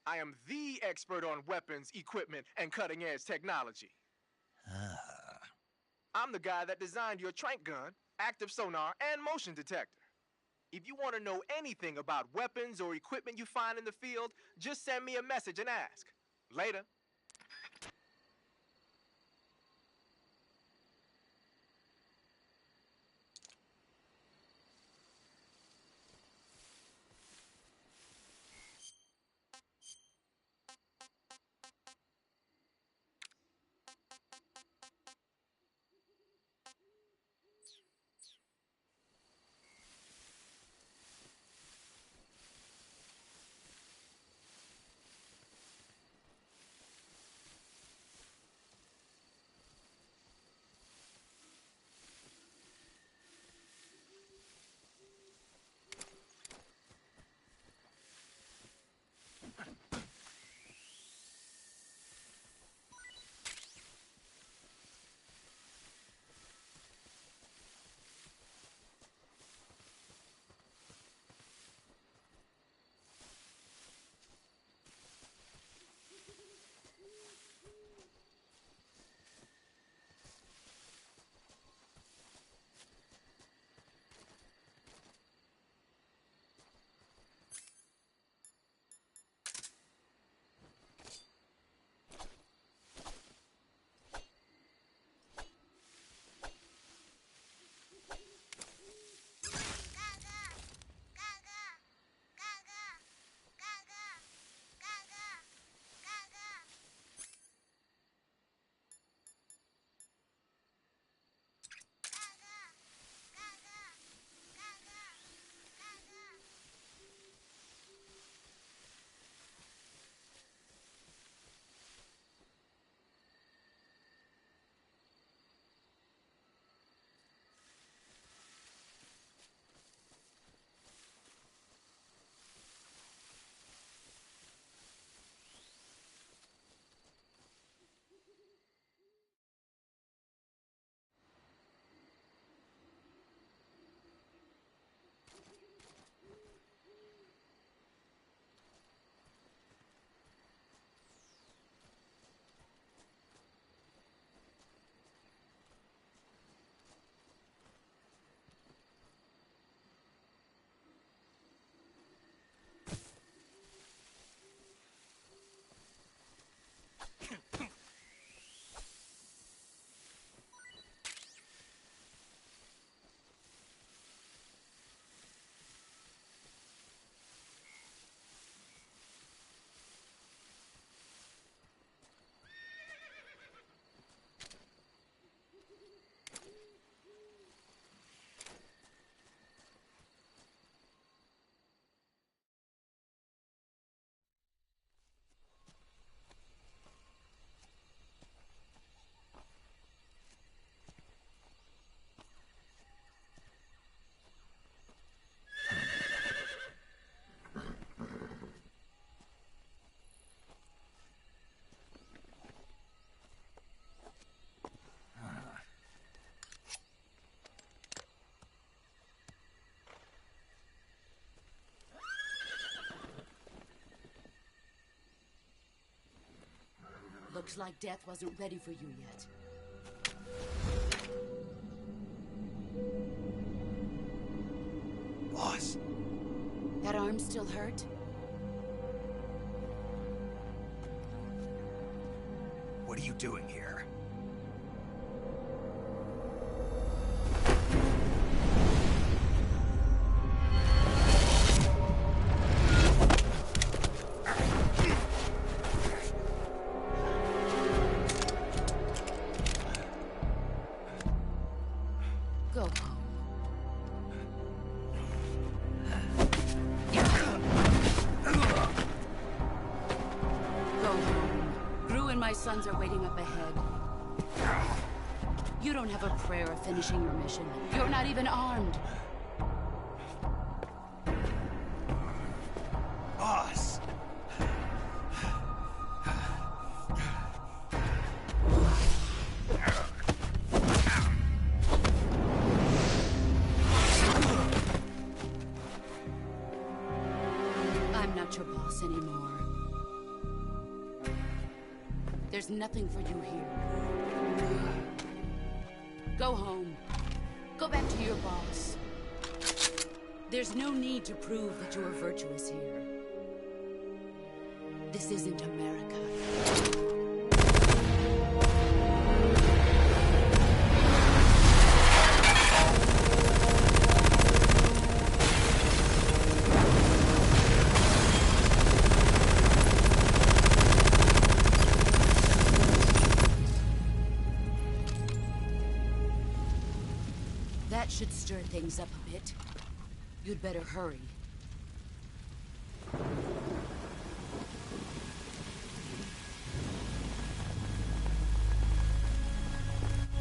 I am the expert on weapons, equipment, and cutting-edge technology. Ah. I'm the guy that designed your trank gun, active sonar, and motion detector. If you want to know anything about weapons or equipment you find in the field, just send me a message and ask. Later. Looks like death wasn't ready for you yet. Boss. That arm still hurt? What are you doing here? Go home. Go home. Gru and my sons are waiting up ahead. You don't have a prayer of finishing your mission. You're not even armed. Boss! us anymore. There's nothing for you here. Go home. Go back to your boss. There's no need to prove that you are virtuous here. This isn't America. That should stir things up a bit. You'd better hurry.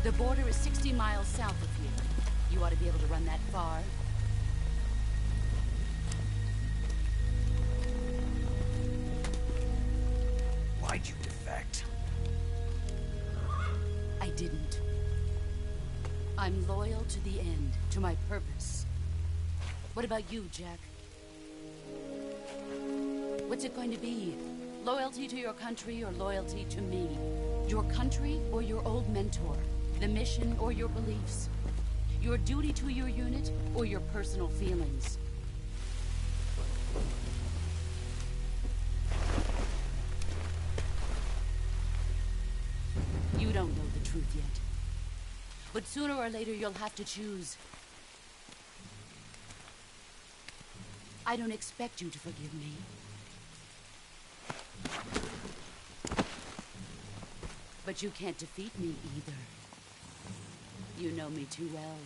The border is 60 miles south of here. You ought to be able to run that far. Why'd you defect? I didn't. I'm loyal to the end, to my purpose. What about you, Jack? What's it going to be? Loyalty to your country or loyalty to me? Your country or your old mentor? The mission or your beliefs? Your duty to your unit or your personal feelings? You don't know the truth yet. But sooner or later you'll have to choose. I don't expect you to forgive me. But you can't defeat me either. You know me too well.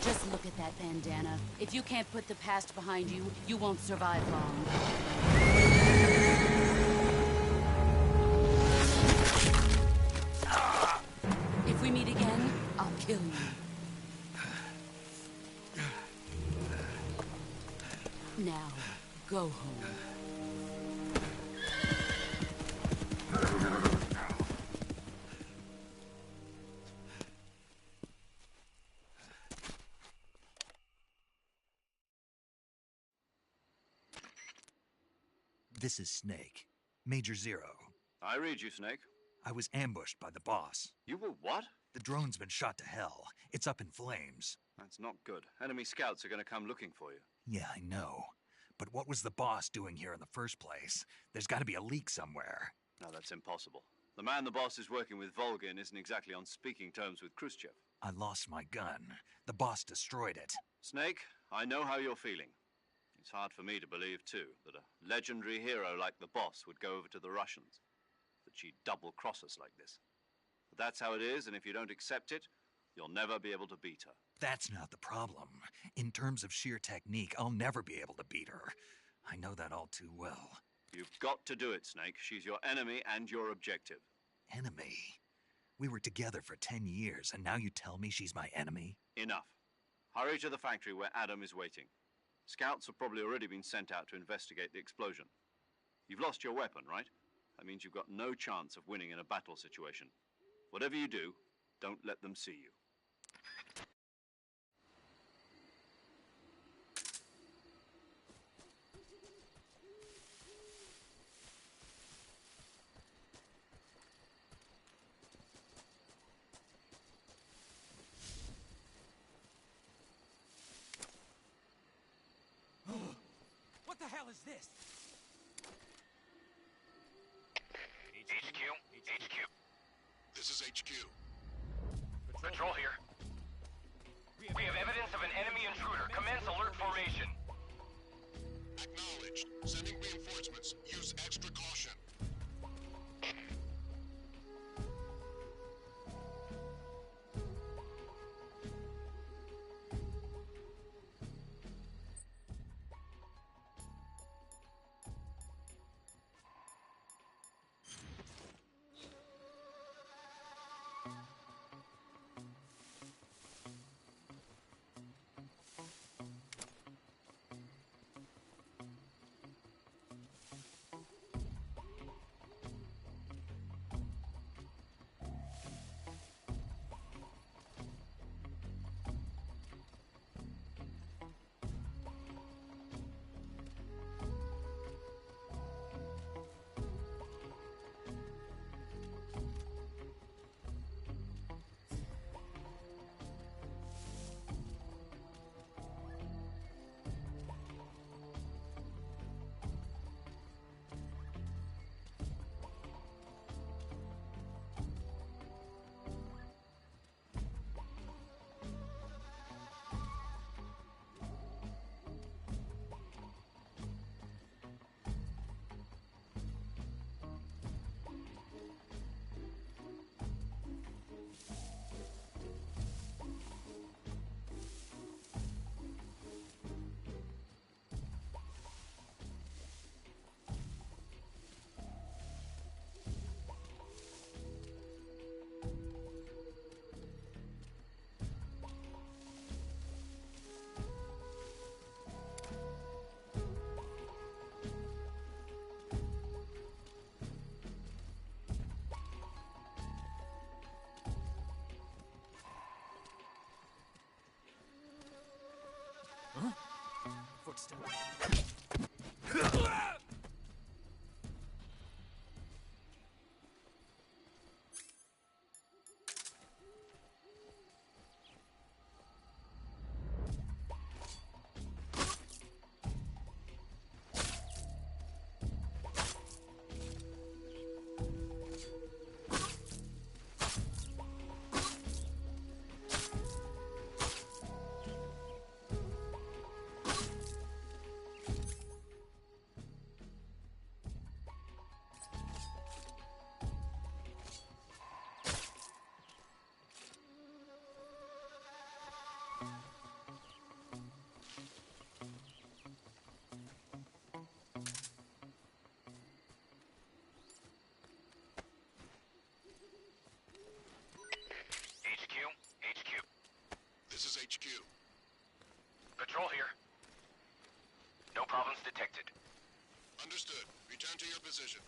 Just look at that bandana. If you can't put the past behind you, you won't survive long. If we meet again, I'll kill you. Now, go home. This is Snake. Major Zero. I read you, Snake. I was ambushed by the boss. You were what? The drone's been shot to hell. It's up in flames. That's not good. Enemy scouts are going to come looking for you. Yeah, I know. But what was the boss doing here in the first place? There's got to be a leak somewhere. No, that's impossible. The man the boss is working with, Volgin, isn't exactly on speaking terms with Khrushchev. I lost my gun. The boss destroyed it. Snake, I know how you're feeling. It's hard for me to believe, too, that a legendary hero like the boss would go over to the Russians. That she'd double-cross us like this. But that's how it is, and if you don't accept it, you'll never be able to beat her. That's not the problem. In terms of sheer technique, I'll never be able to beat her. I know that all too well. You've got to do it, Snake. She's your enemy and your objective. Enemy? We were together for 10 years, and now you tell me she's my enemy? Enough. Hurry to the factory where Adam is waiting. Scouts have probably already been sent out to investigate the explosion. You've lost your weapon, right? That means you've got no chance of winning in a battle situation. Whatever you do, don't let them see you. What the hell is this? HQ? HQ. This is HQ. Patrol here. We have evidence of an enemy intruder. Commence alert formation. Acknowledged. Sending reinforcements. Use extra caution. Control here. No problems detected. Understood. Return to your position.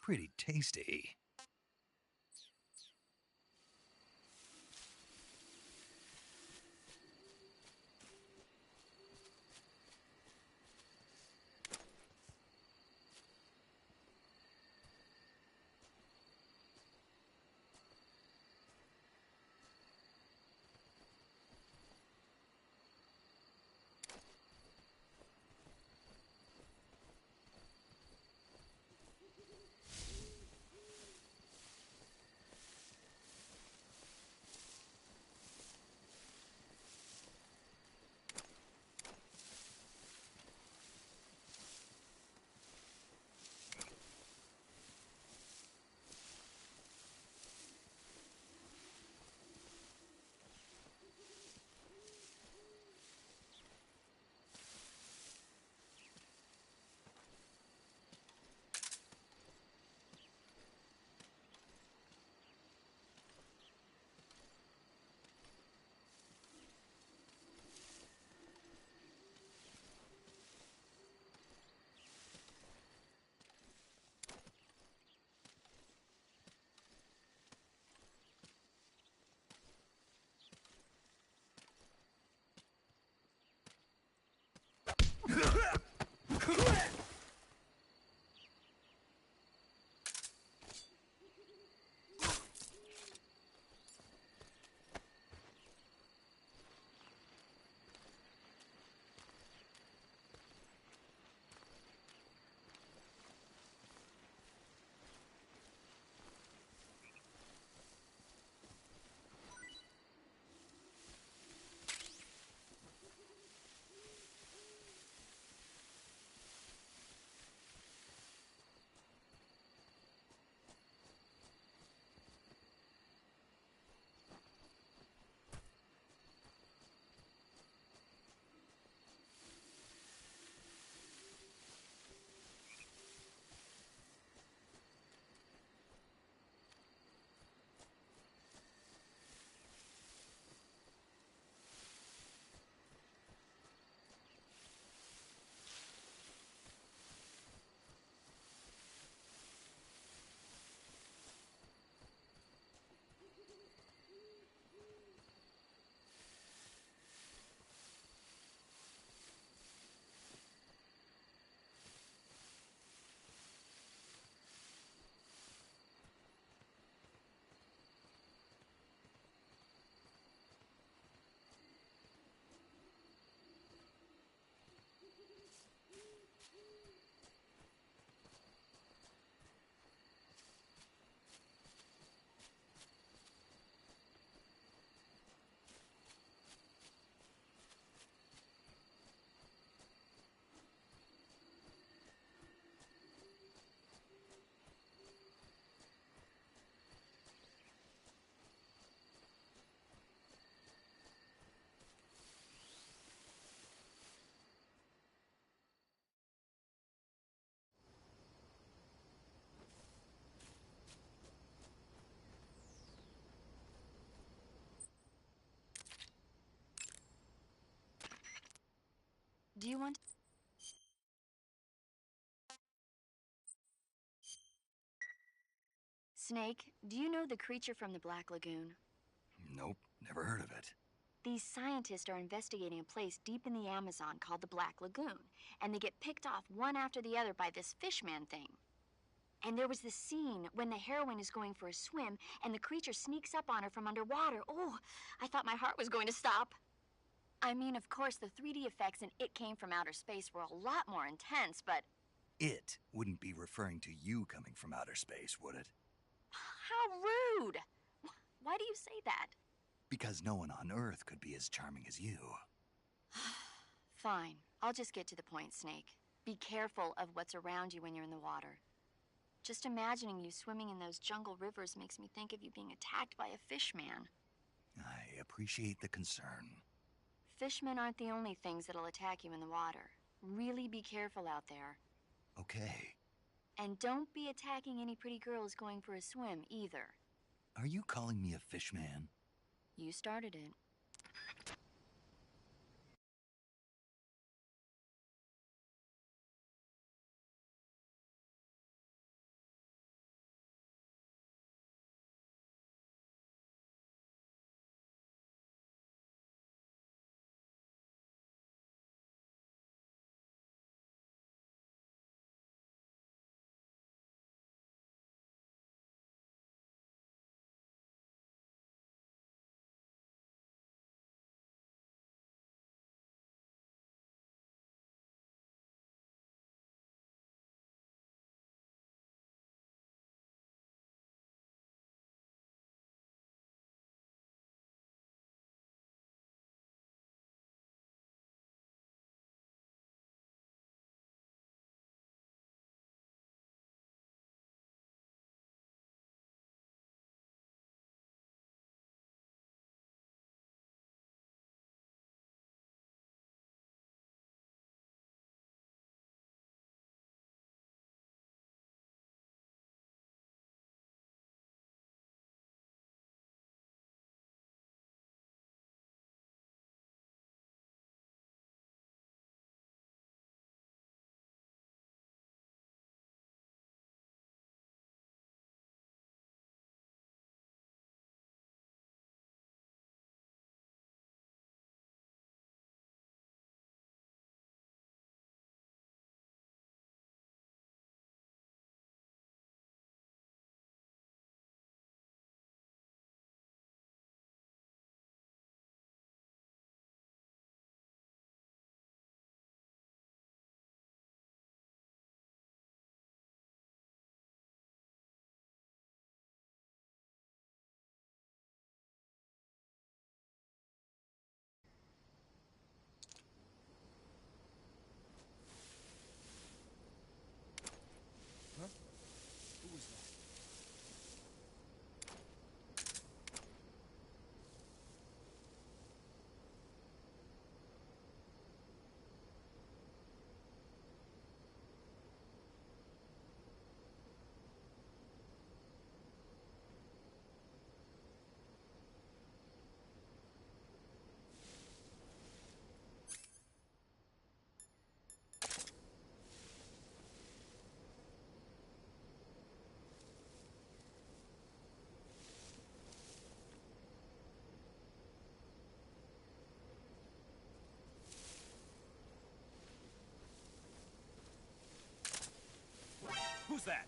Pretty tasty. Do you want... Snake, do you know the creature from the Black Lagoon? Nope, never heard of it. These scientists are investigating a place deep in the Amazon called the Black Lagoon, and they get picked off one after the other by this fishman thing. And there was this scene when the heroine is going for a swim, and the creature sneaks up on her from underwater. Oh, I thought my heart was going to stop. I mean, of course, the 3D effects in It Came from Outer Space were a lot more intense, but... It wouldn't be referring to you coming from outer space, would it? How rude! Why do you say that? Because no one on Earth could be as charming as you. Fine. I'll just get to the point, Snake. Be careful of what's around you when you're in the water. Just imagining you swimming in those jungle rivers makes me think of you being attacked by a fishman. I appreciate the concern. Fishmen aren't the only things that'll attack you in the water. Really be careful out there. Okay. And don't be attacking any pretty girls going for a swim, either. Are you calling me a fishman? You started it. Who's that?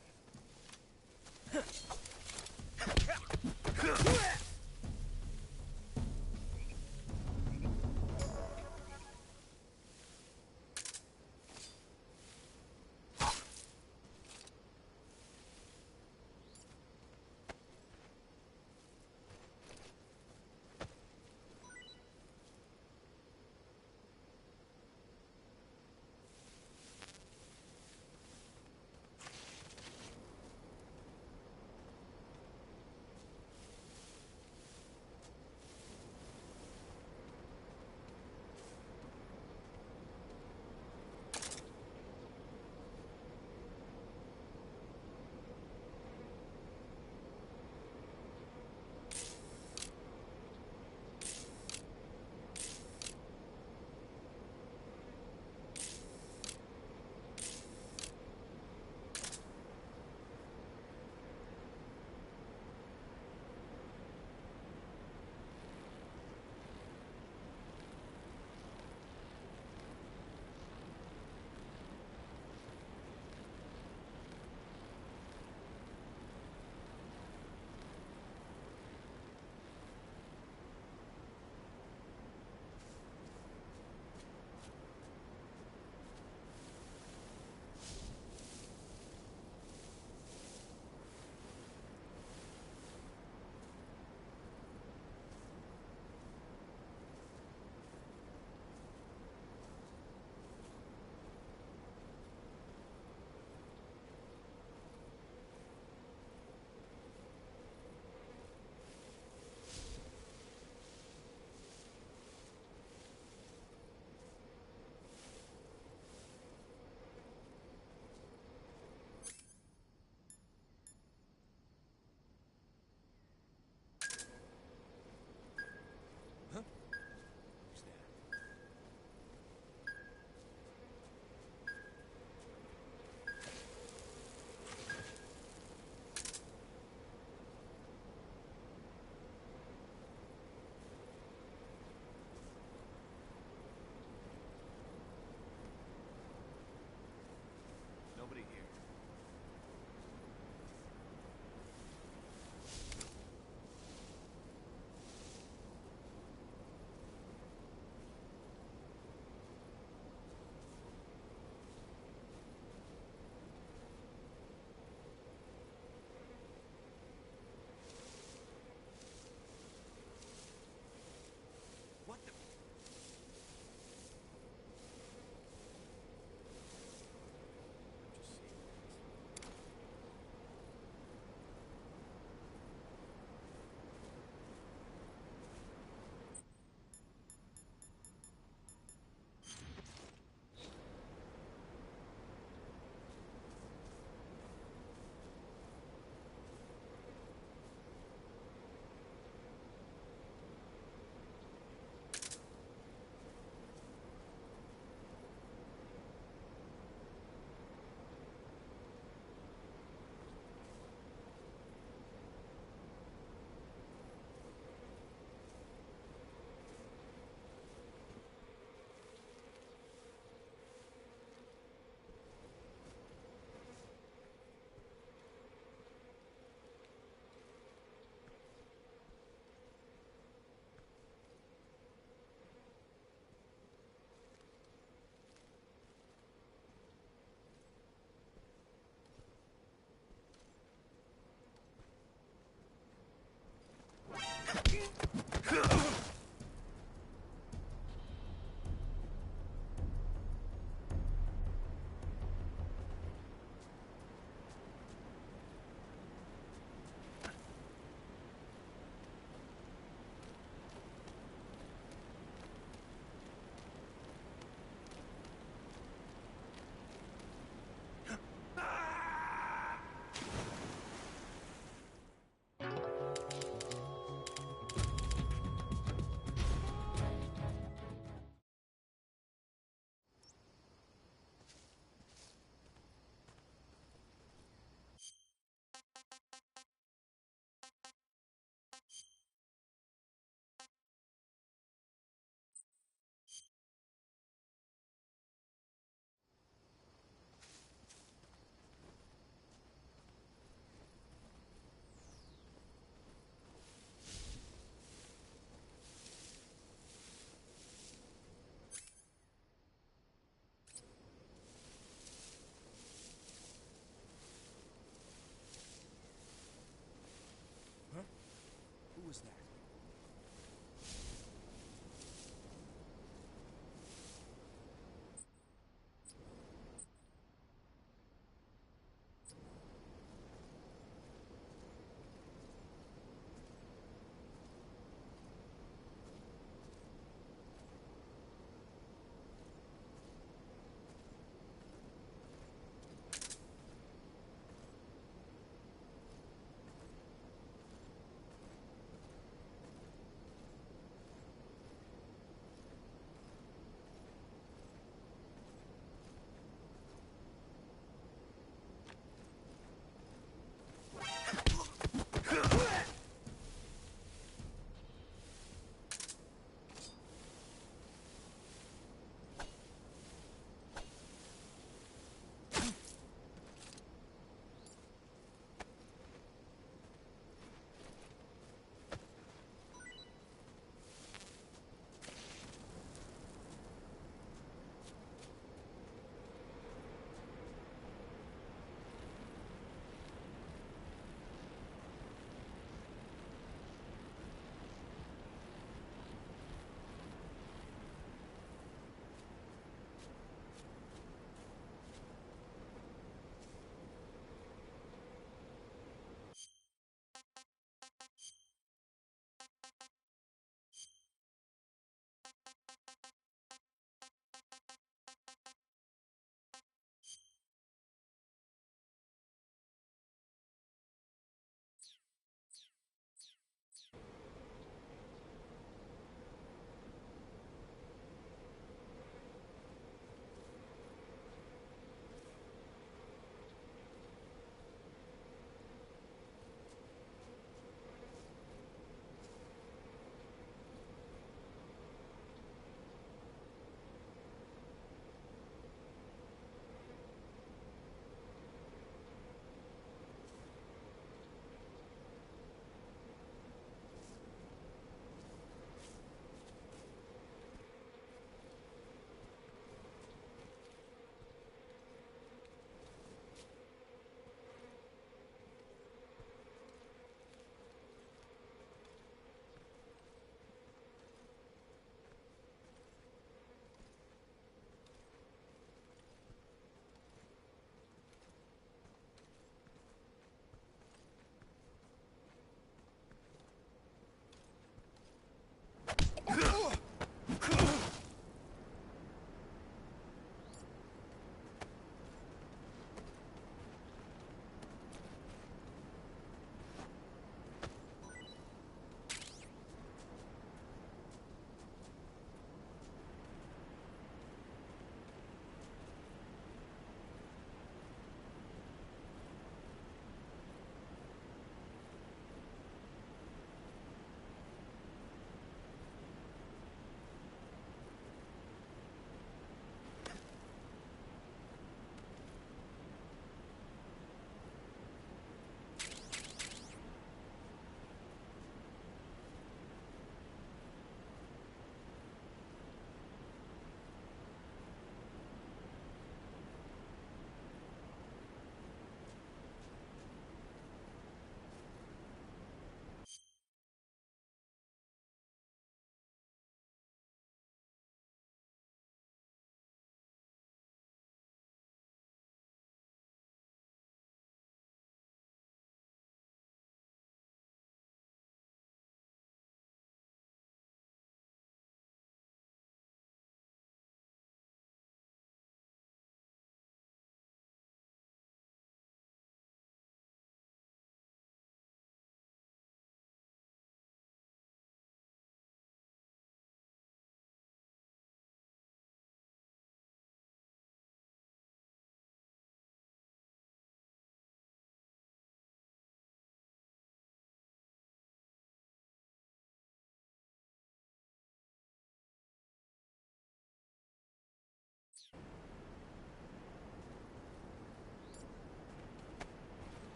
was that?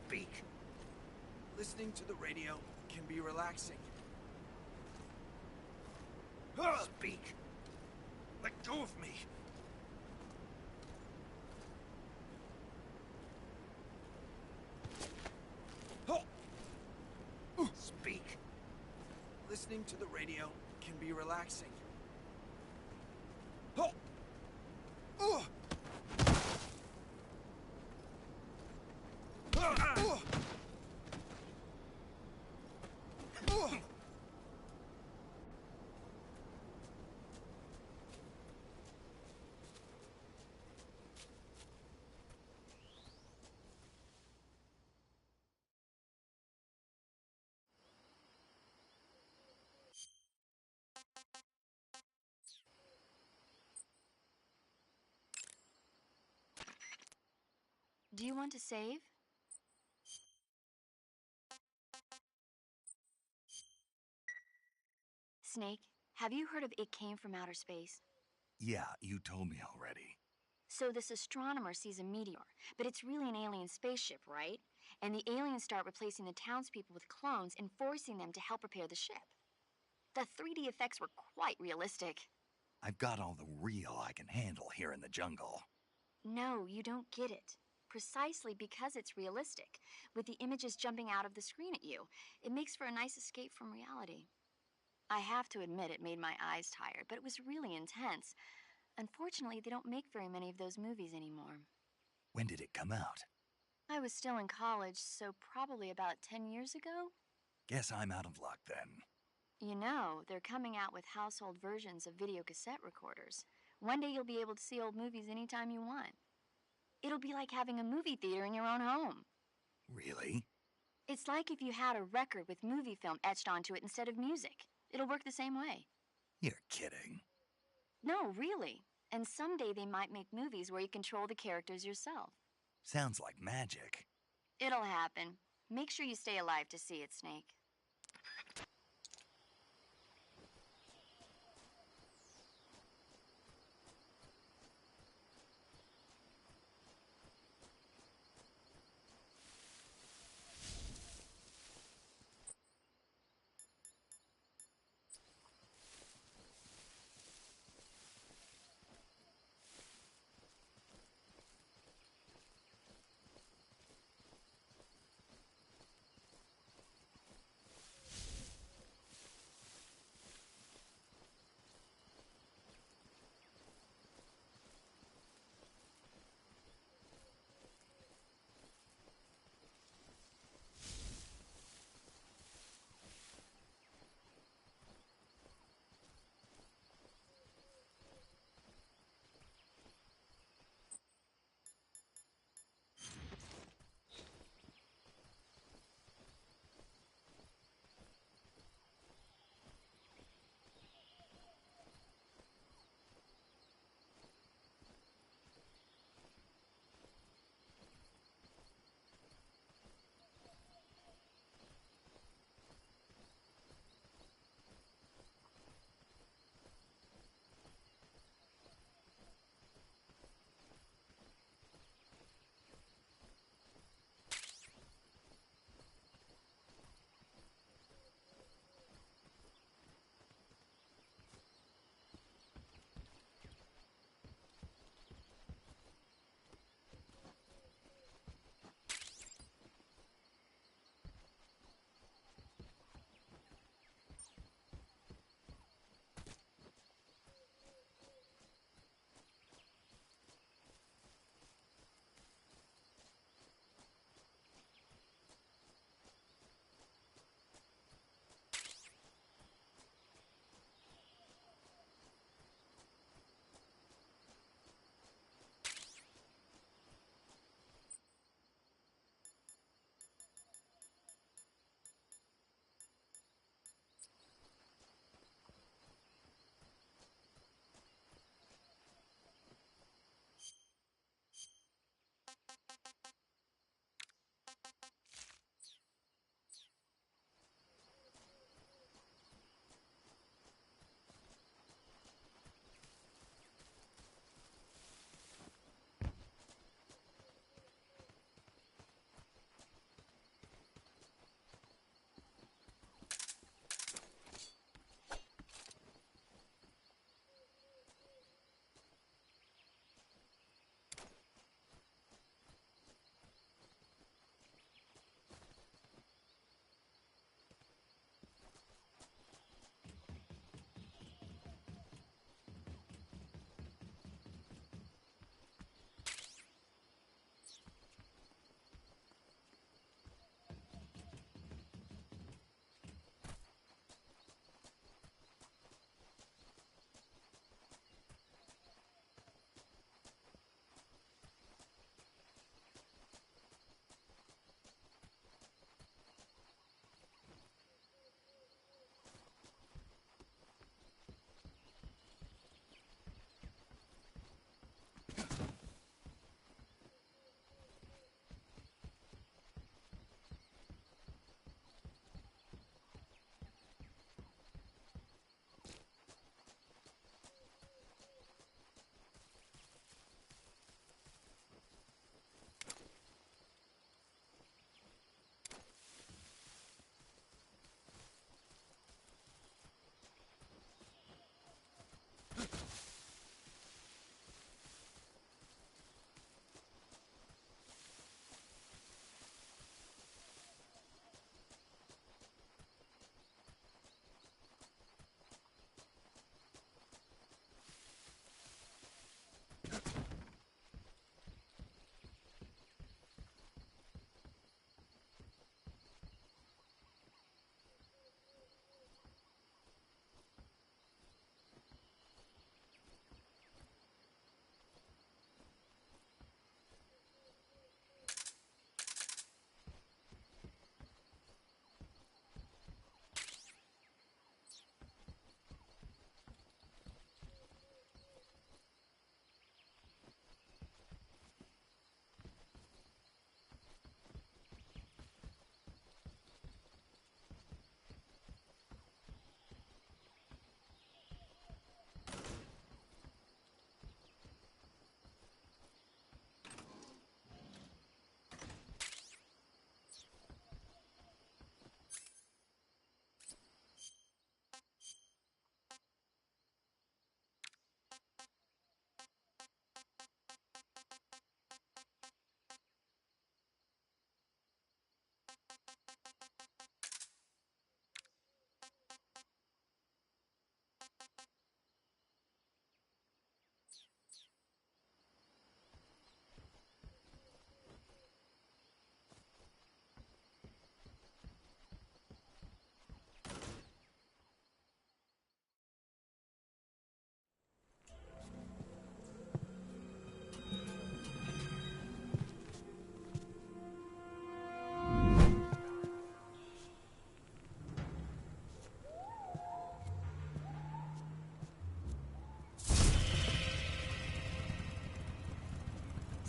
Speak. Listening to the radio can be relaxing. Speak. Let go of me! Speak. Listening to the radio can be relaxing. Do you want to save? Snake, have you heard of It Came from Outer Space? Yeah, you told me already. So this astronomer sees a meteor, but it's really an alien spaceship, right? And the aliens start replacing the townspeople with clones and forcing them to help repair the ship. The 3D effects were quite realistic. I've got all the real I can handle here in the jungle. No, you don't get it. Precisely because it's realistic, with the images jumping out of the screen at you, it makes for a nice escape from reality. I have to admit it made my eyes tired, but it was really intense. Unfortunately, they don't make very many of those movies anymore. When did it come out? I was still in college, so probably about 10 years ago? Guess I'm out of luck then. You know, they're coming out with household versions of video cassette recorders. One day you'll be able to see old movies anytime you want. It'll be like having a movie theater in your own home. Really? It's like if you had a record with movie film etched onto it instead of music. It'll work the same way. You're kidding. No, really. And someday they might make movies where you control the characters yourself. Sounds like magic. It'll happen. Make sure you stay alive to see it, Snake.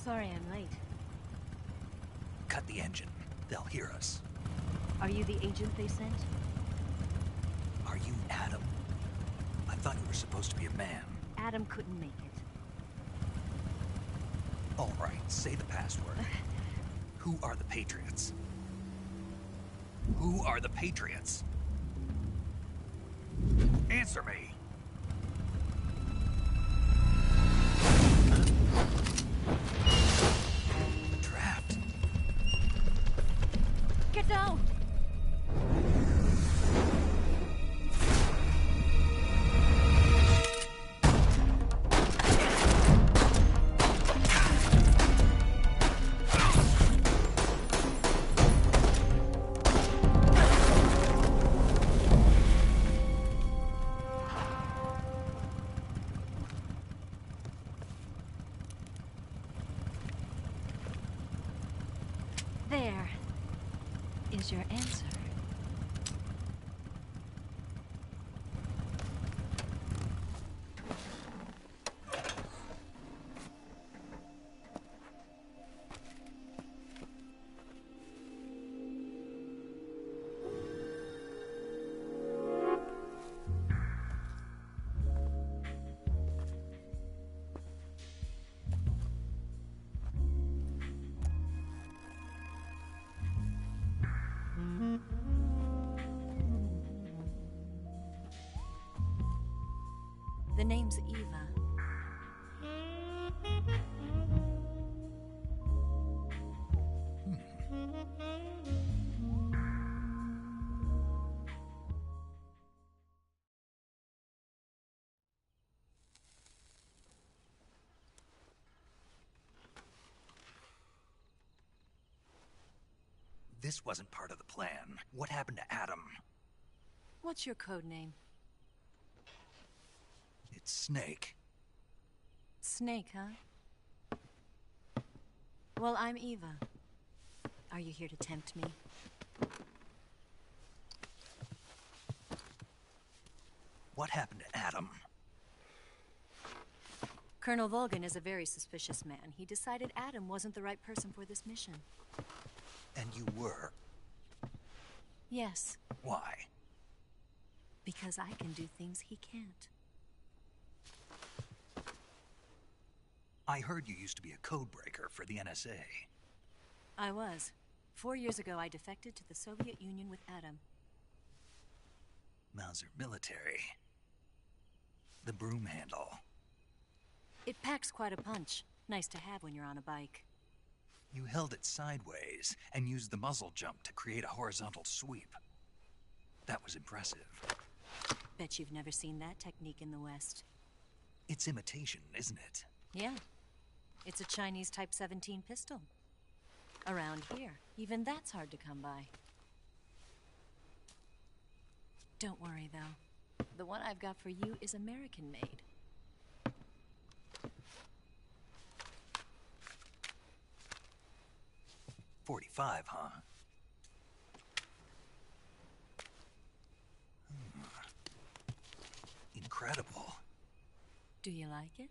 Sorry I'm late. Cut the engine. They'll hear us. Are you the agent they sent? Are you Adam? I thought you were supposed to be a man. Adam couldn't make it. All right, say the password. Who are the Patriots? Who are the Patriots? Answer me! Trapped. Get down! There is your answer. The name's Eva. This wasn't part of the plan. What happened to Adam? What's your code name? It's Snake. Snake, huh? Well, I'm Eva. Are you here to tempt me? What happened to Adam? Colonel Volgin is a very suspicious man. He decided Adam wasn't the right person for this mission. And you were? Yes. Why? Because I can do things he can't. I heard you used to be a codebreaker for the NSA. I was. 4 years ago, I defected to the Soviet Union with Adam. Mauser military. The broom handle. It packs quite a punch. Nice to have when you're on a bike. You held it sideways and used the muzzle jump to create a horizontal sweep. That was impressive. Bet you've never seen that technique in the West. It's imitation, isn't it? Yeah. It's a Chinese Type 17 pistol. Around here, even that's hard to come by. Don't worry, though. The one I've got for you is American-made. .45, huh? Incredible. Do you like it?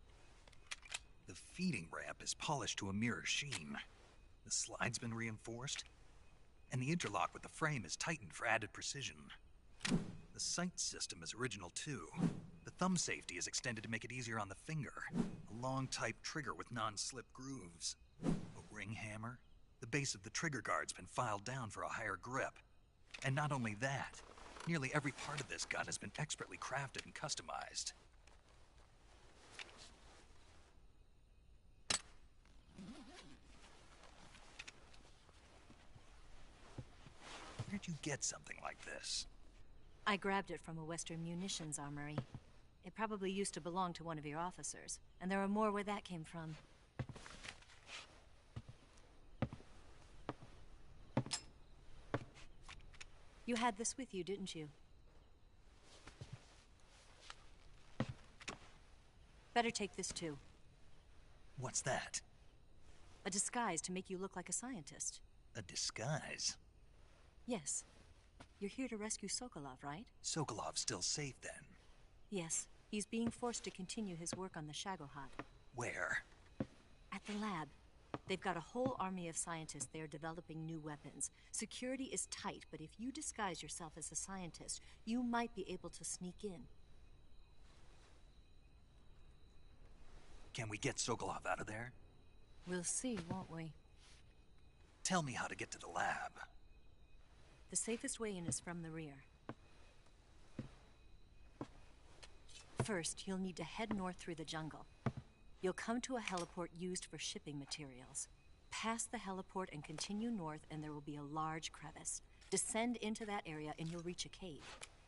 The feeding ramp is polished to a mirror sheen. The slide's been reinforced, and the interlock with the frame is tightened for added precision. The sight system is original too. The thumb safety is extended to make it easier on the finger. A long type trigger with non-slip grooves. A ring hammer. The base of the trigger guard's been filed down for a higher grip. And not only that, nearly every part of this gun has been expertly crafted and customized. Where'd you get something like this? I grabbed it from a Western munitions armory. It probably used to belong to one of your officers, and there are more where that came from. You had this with you, didn't you? Better take this too. What's that? A disguise to make you look like a scientist. A disguise? Yes. You're here to rescue Sokolov, right? Sokolov's still safe then? Yes. He's being forced to continue his work on the Shagohod. Where? At the lab. They've got a whole army of scientists there developing new weapons. Security is tight, but if you disguise yourself as a scientist, you might be able to sneak in. Can we get Sokolov out of there? We'll see, won't we? Tell me how to get to the lab. The safest way in is from the rear. First, you'll need to head north through the jungle. You'll come to a heliport used for shipping materials. Pass the heliport and continue north, and there will be a large crevice. Descend into that area and you'll reach a cave.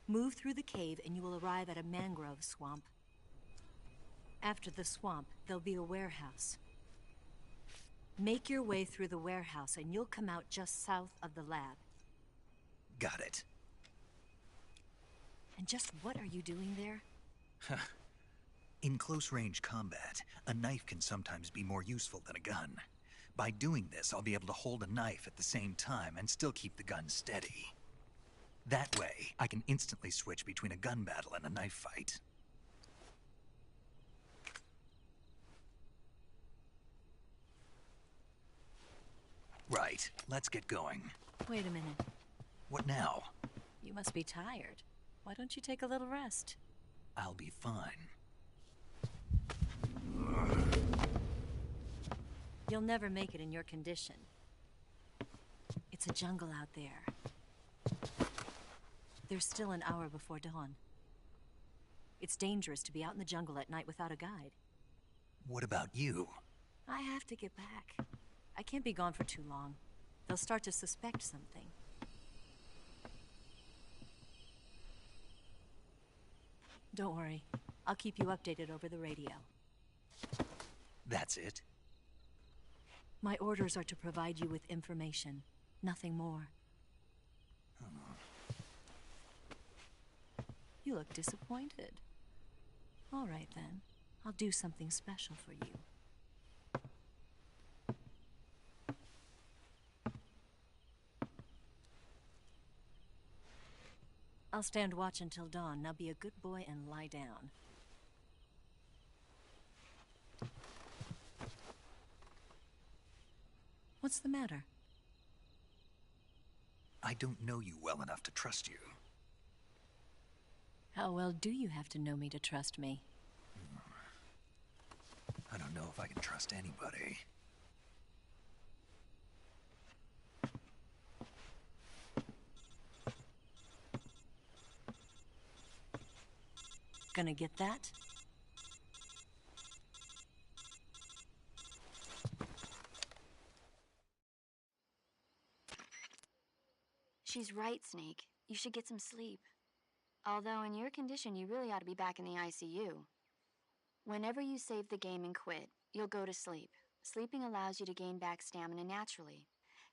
Move through the cave and you will arrive at a mangrove swamp. After the swamp, there'll be a warehouse. Make your way through the warehouse and you'll come out just south of the lab. Got it. And just what are you doing there? In close-range combat, a knife can sometimes be more useful than a gun. By doing this, I'll be able to hold a knife at the same time and still keep the gun steady. That way, I can instantly switch between a gun battle and a knife fight. Right, let's get going. Wait a minute. What now? You must be tired. Why don't you take a little rest? I'll be fine. You'll never make it in your condition. It's a jungle out there. There's still an hour before dawn. It's dangerous to be out in the jungle at night without a guide. What about you? I have to get back. I can't be gone for too long. They'll start to suspect something. Don't worry. I'll keep you updated over the radio. That's it? My orders are to provide you with information. Nothing more. You look disappointed. All right, then. I'll do something special for you. I'll stand watch until dawn. Now be a good boy and lie down. What's the matter? I don't know you well enough to trust you. How well do you have to know me to trust me? I don't know if I can trust anybody. Gonna get that? She's right, Snake. You should get some sleep. Although in your condition, you really ought to be back in the ICU. Whenever you save the game and quit, you'll go to sleep. Sleeping allows you to gain back stamina naturally.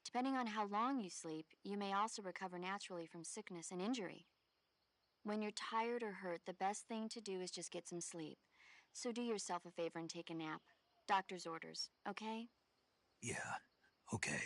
Depending on how long you sleep, you may also recover naturally from sickness and injury. When you're tired or hurt, the best thing to do is just get some sleep. So do yourself a favor and take a nap. Doctor's orders, okay? Yeah, okay.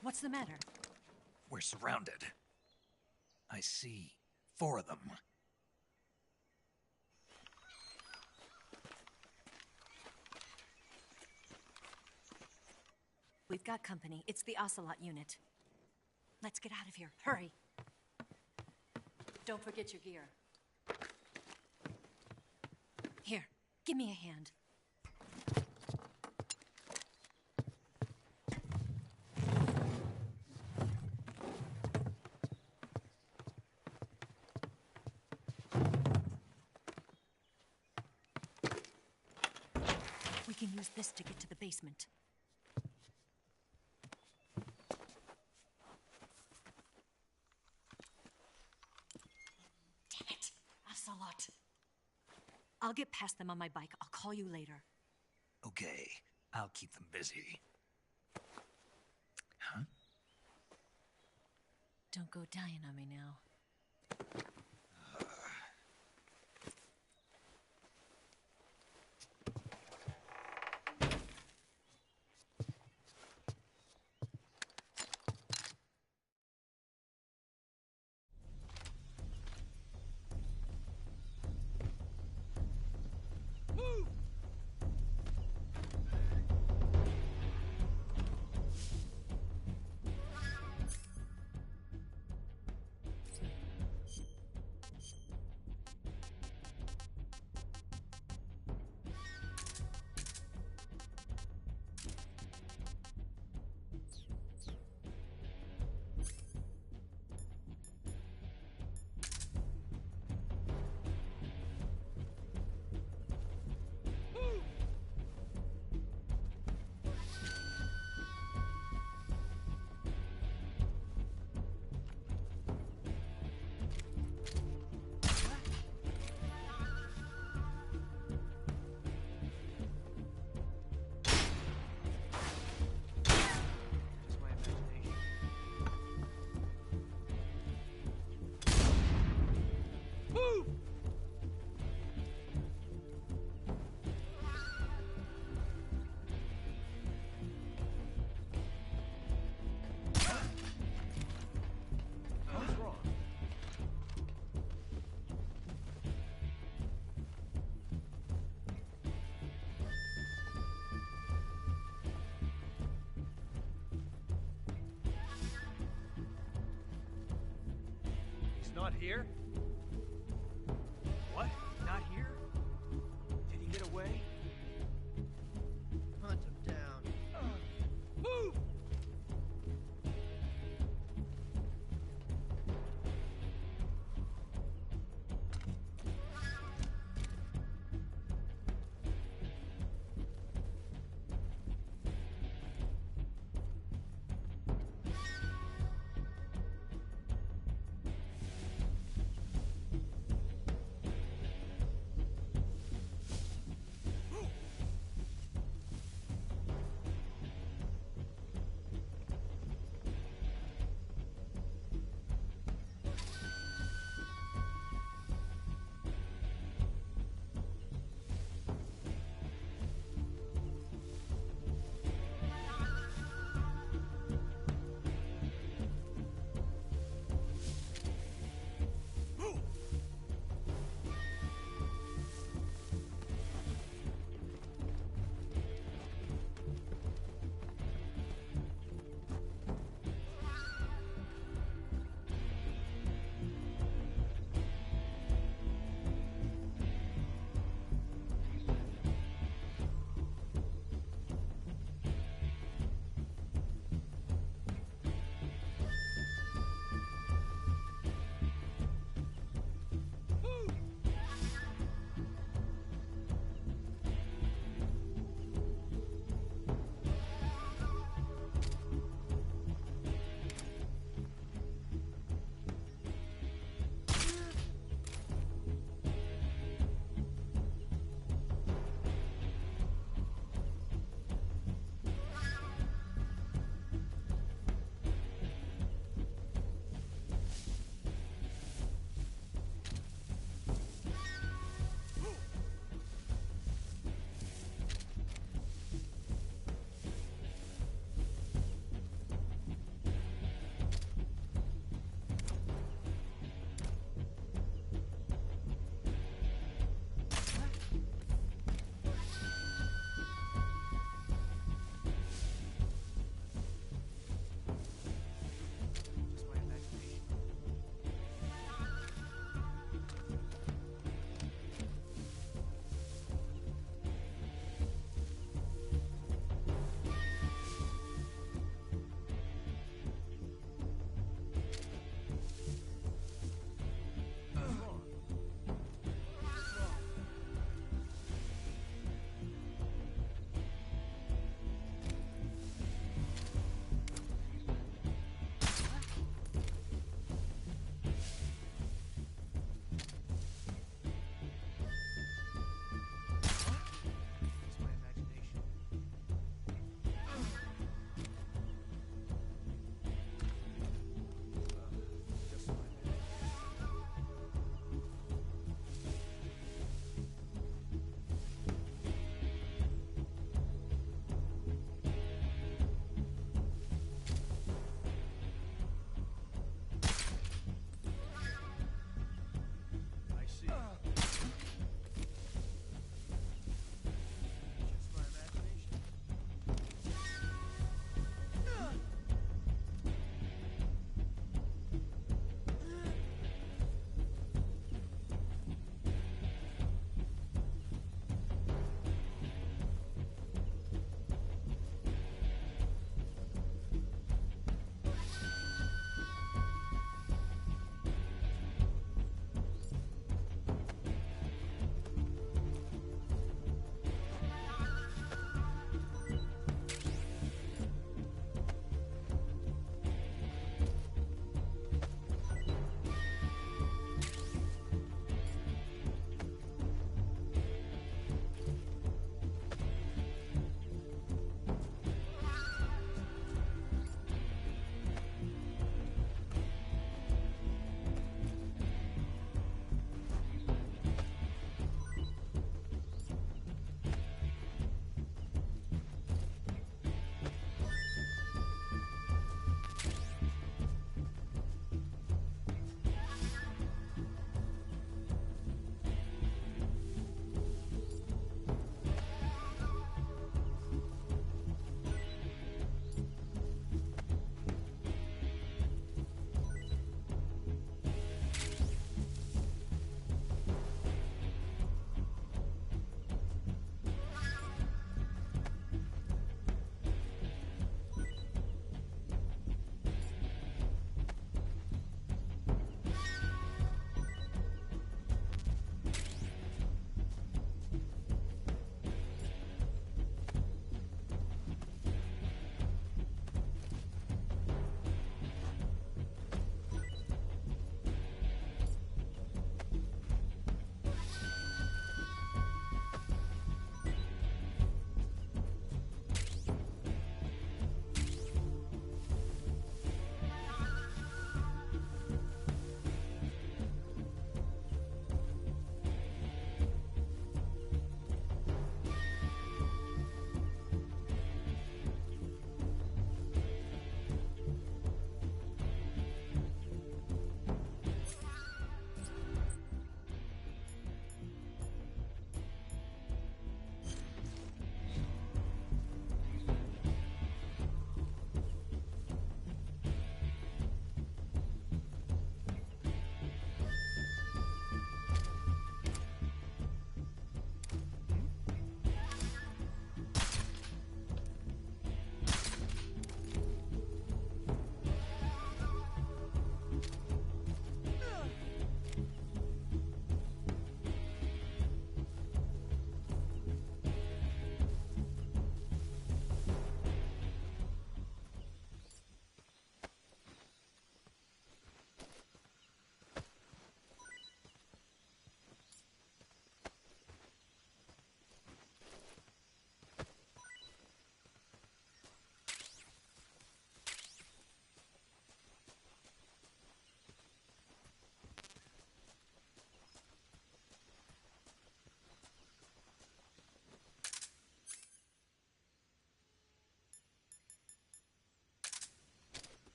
What's the matter? We're surrounded. I see 4 of them. We've got company. It's the Ocelot unit. Let's get out of here. Hurry. Don't forget your gear. Here, give me a hand. We can use this to get to the basement. Damn it, Ocelot. I'll get past them on my bike. I'll call you later. Okay, I'll keep them busy. Huh? Don't go dying on me now. Not here? What? Not here? Did he get away? Hunt him down. Move!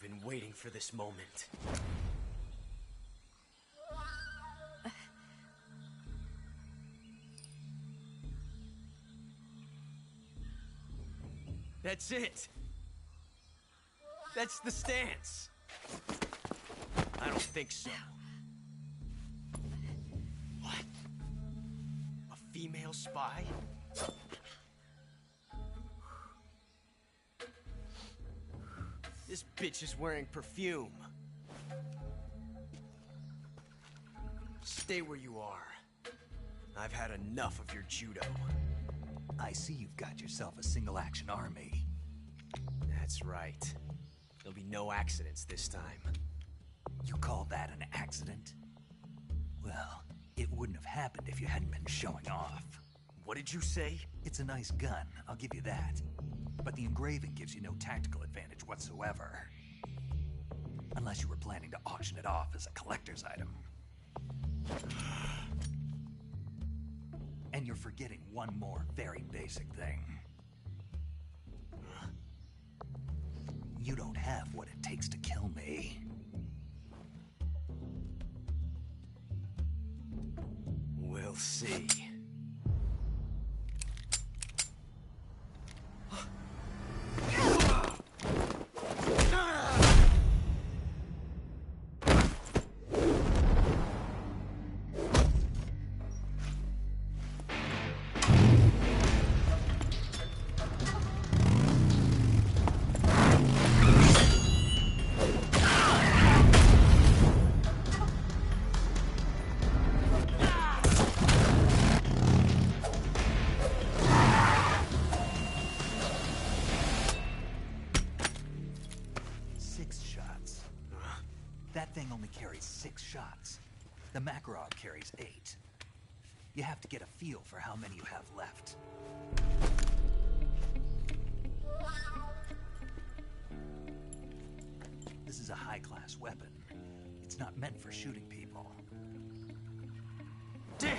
I've been waiting for this moment. That's it! That's the stance! I don't think so. What? A female spy? This bitch is wearing perfume. Stay where you are. I've had enough of your judo. I see you've got yourself a single-action army. That's right. There'll be no accidents this time. You call that an accident? Well, it wouldn't have happened if you hadn't been showing off. What did you say? It's a nice gun, I'll give you that. But the engraving gives you no tactical advantage whatsoever. Unless you were planning to auction it off as a collector's item. And you're forgetting one more very basic thing. You don't have what it takes to kill me. We'll see. That thing only carries 6 shots. The Makarov carries 8. You have to get a feel for how many you have left. This is a high-class weapon. It's not meant for shooting people. Damn!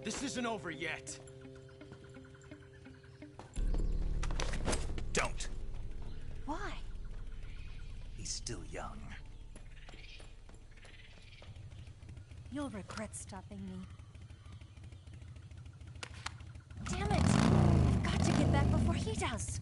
This isn't over yet. Don't. Why? He's still young. You'll regret stopping me. Damn it! I've got to get back before he does.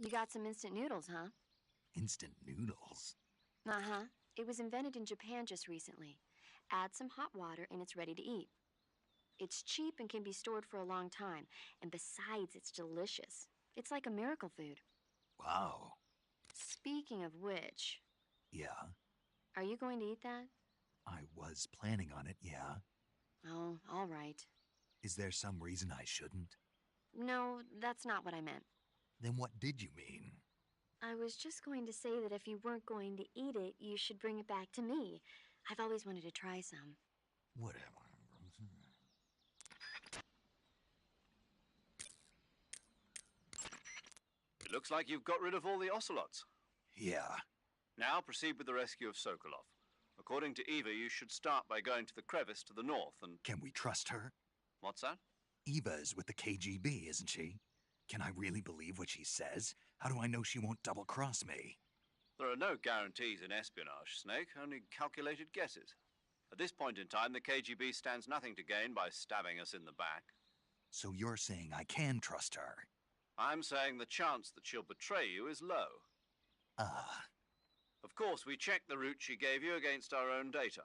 You got some instant noodles, huh? Instant noodles? Uh-huh. It was invented in Japan just recently. Add some hot water and it's ready to eat. It's cheap and can be stored for a long time. And besides, it's delicious. It's like a miracle food. Wow. Speaking of which... Yeah? Are you going to eat that? I was planning on it, yeah. Oh, all right. Is there some reason I shouldn't? No, that's not what I meant. Then what did you mean? I was just going to say that if you weren't going to eat it, you should bring it back to me. I've always wanted to try some. Whatever. It looks like you've got rid of all the ocelots. Yeah. Now proceed with the rescue of Sokolov. According to Eva, you should start by going to the crevice to the north and... Can we trust her? What's that? Eva is with the KGB, isn't she? Can I really believe what she says? How do I know she won't double-cross me? There are no guarantees in espionage, Snake, only calculated guesses. At this point in time, the KGB stands nothing to gain by stabbing us in the back. So you're saying I can trust her? I'm saying the chance that she'll betray you is low. Of course, we checked the route she gave you against our own data.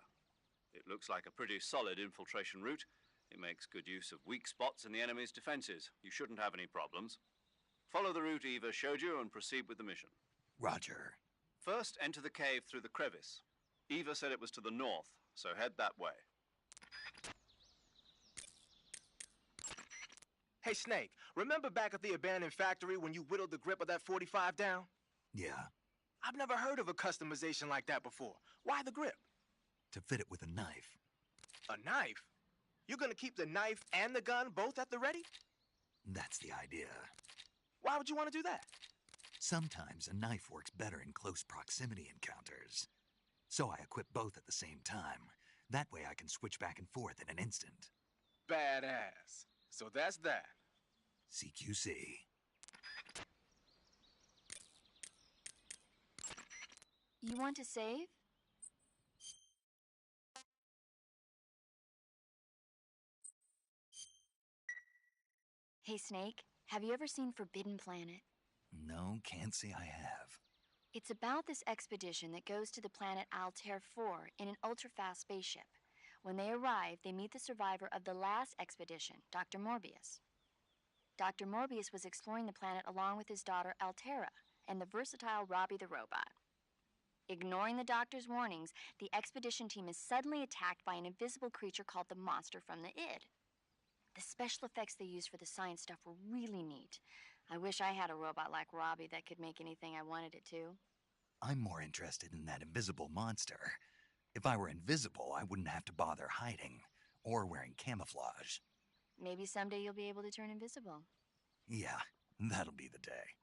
It looks like a pretty solid infiltration route. It makes good use of weak spots in the enemy's defenses. You shouldn't have any problems. Follow the route Eva showed you and proceed with the mission. Roger. First, enter the cave through the crevice. Eva said it was to the north, so head that way. Hey, Snake, remember back at the abandoned factory when you whittled the grip of that 45 down? Yeah. I've never heard of a customization like that before. Why the grip? To fit it with a knife. A knife? You're gonna keep the knife and the gun both at the ready? That's the idea. Why would you want to do that? Sometimes a knife works better in close proximity encounters. So I equip both at the same time. That way I can switch back and forth in an instant. Badass. So that's that. CQC. You want to save? Hey, Snake, have you ever seen Forbidden Planet? No, can't say I have. It's about this expedition that goes to the planet Altair 4 in an ultra-fast spaceship. When they arrive, they meet the survivor of the last expedition, Dr. Morbius. Dr. Morbius was exploring the planet along with his daughter Altera and the versatile Robbie the robot. Ignoring the doctor's warnings, the expedition team is suddenly attacked by an invisible creature called the Monster from the Id. The special effects they used for the science stuff were really neat. I wish I had a robot like Robbie that could make anything I wanted it to. I'm more interested in that invisible monster. If I were invisible, I wouldn't have to bother hiding or wearing camouflage. Maybe someday you'll be able to turn invisible. Yeah, that'll be the day.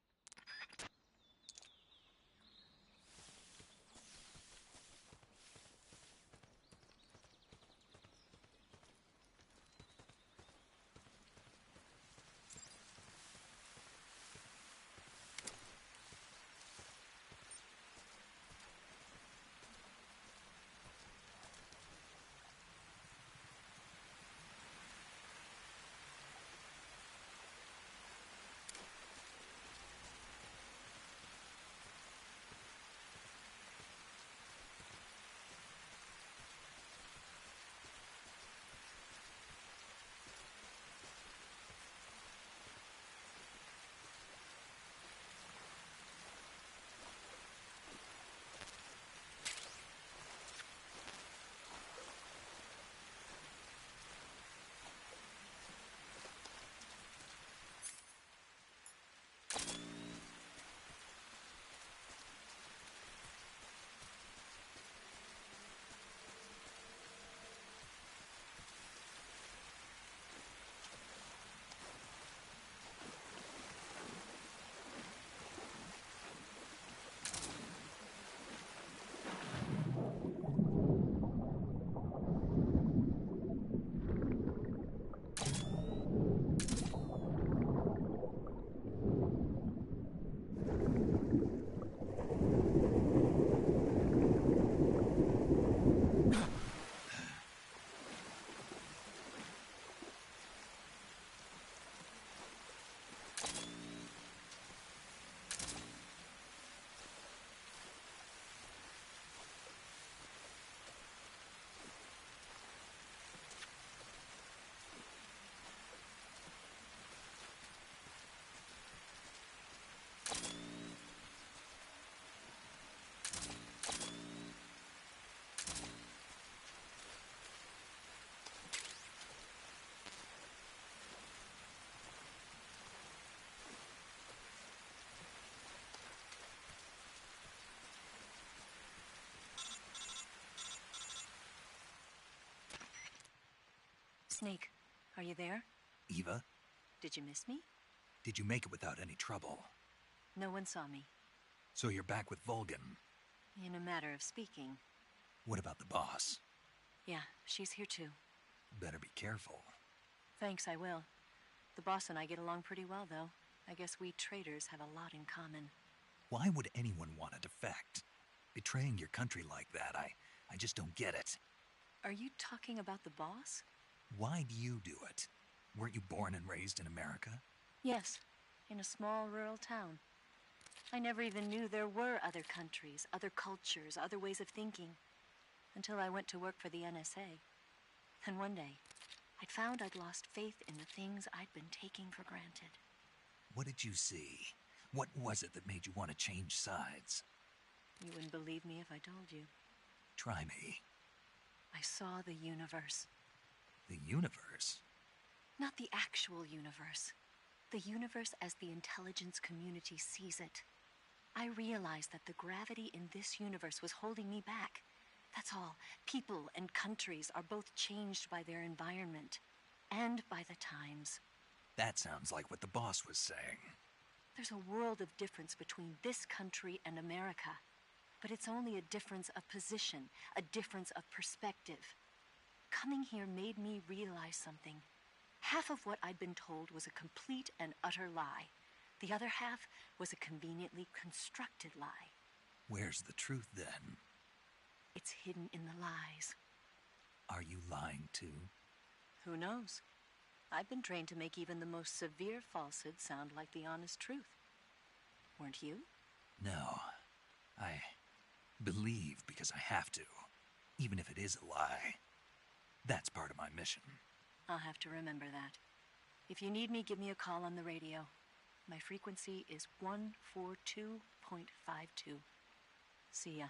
Snake, are you there? Eva, Did you miss me? did you make it without any trouble? No one saw me. So you're back with Vulcan. In a matter of speaking. What about the boss? Yeah, she's here too. Better be careful. Thanks, I will. The boss and I get along pretty well, though. I guess we traitors have a lot in common. Why would anyone want to defect? Betraying your country like that, I just don't get it. Are you talking about the boss? Why do you do it? Weren't you born and raised in America? Yes, in a small rural town. I never even knew there were other countries, other cultures, other ways of thinking. Until I went to work for the NSA. And one day, I'd found I'd lost faith in the things I'd been taking for granted. What did you see? What was it that made you want to change sides? You wouldn't believe me if I told you. Try me. I saw the universe. The universe? Not the actual universe. The universe as the intelligence community sees it. I realized that the gravity in this universe was holding me back. That's all. People and countries are both changed by their environment and by the times. That sounds like what the boss was saying. There's a world of difference between this country and America. But it's only a difference of position, a difference of perspective. Coming here made me realize something. Half of what I'd been told was a complete and utter lie. The other half was a conveniently constructed lie. Where's the truth, then? It's hidden in the lies. Are you lying, too? Who knows? I've been trained to make even the most severe falsehood sound like the honest truth. Weren't you? No. I believe because I have to, even if it is a lie. That's part of my mission. I'll have to remember that. If you need me, give me a call on the radio. My frequency is 142.52. See ya.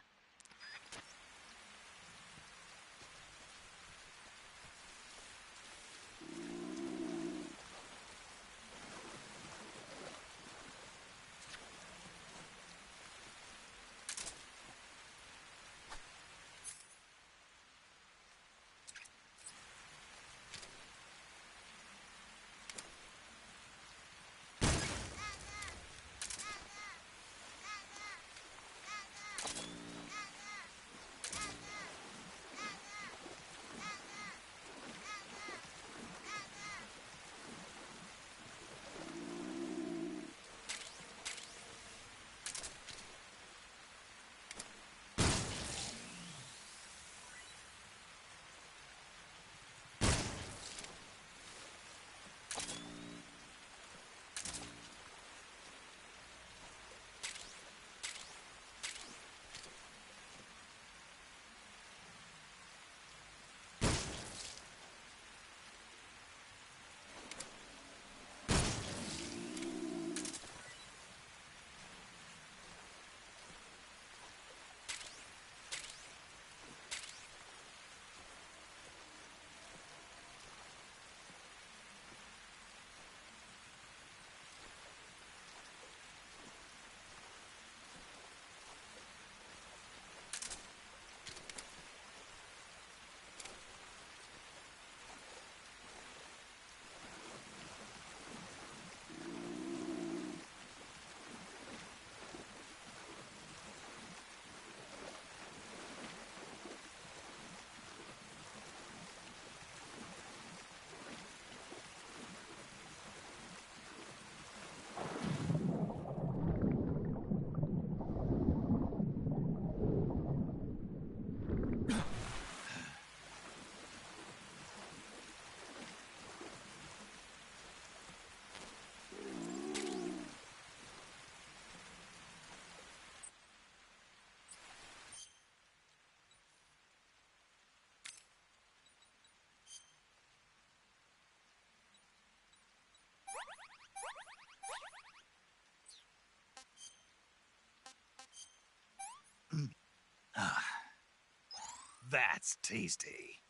That's tasty.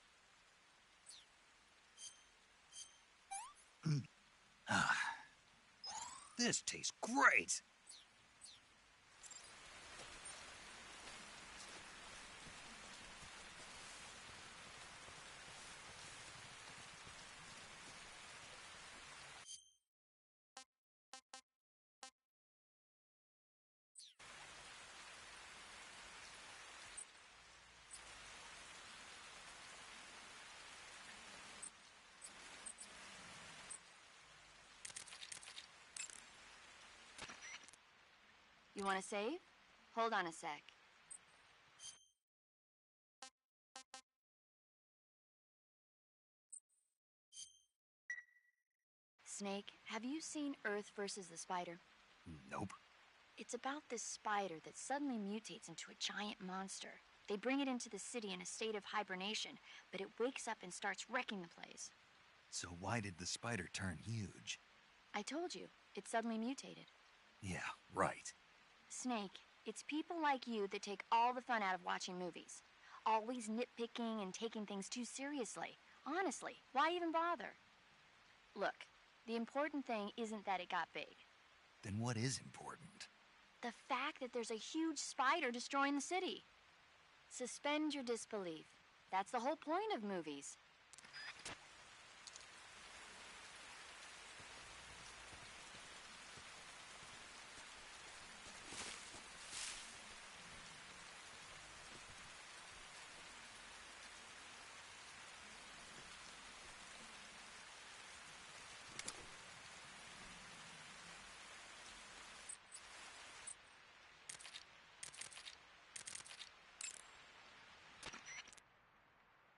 This tastes great. You want to save? Hold on a sec. Snake, have you seen Earth versus the Spider? Nope. It's about this spider that suddenly mutates into a giant monster. They bring it into the city in a state of hibernation, but it wakes up and starts wrecking the place. So why did the spider turn huge? I told you, it suddenly mutated. Yeah, right. Snake, it's people like you that take all the fun out of watching movies. Always nitpicking and taking things too seriously. Honestly, why even bother? Look, the important thing isn't that it got big. Then what is important? The fact that there's a huge spider destroying the city. Suspend your disbelief. That's the whole point of movies.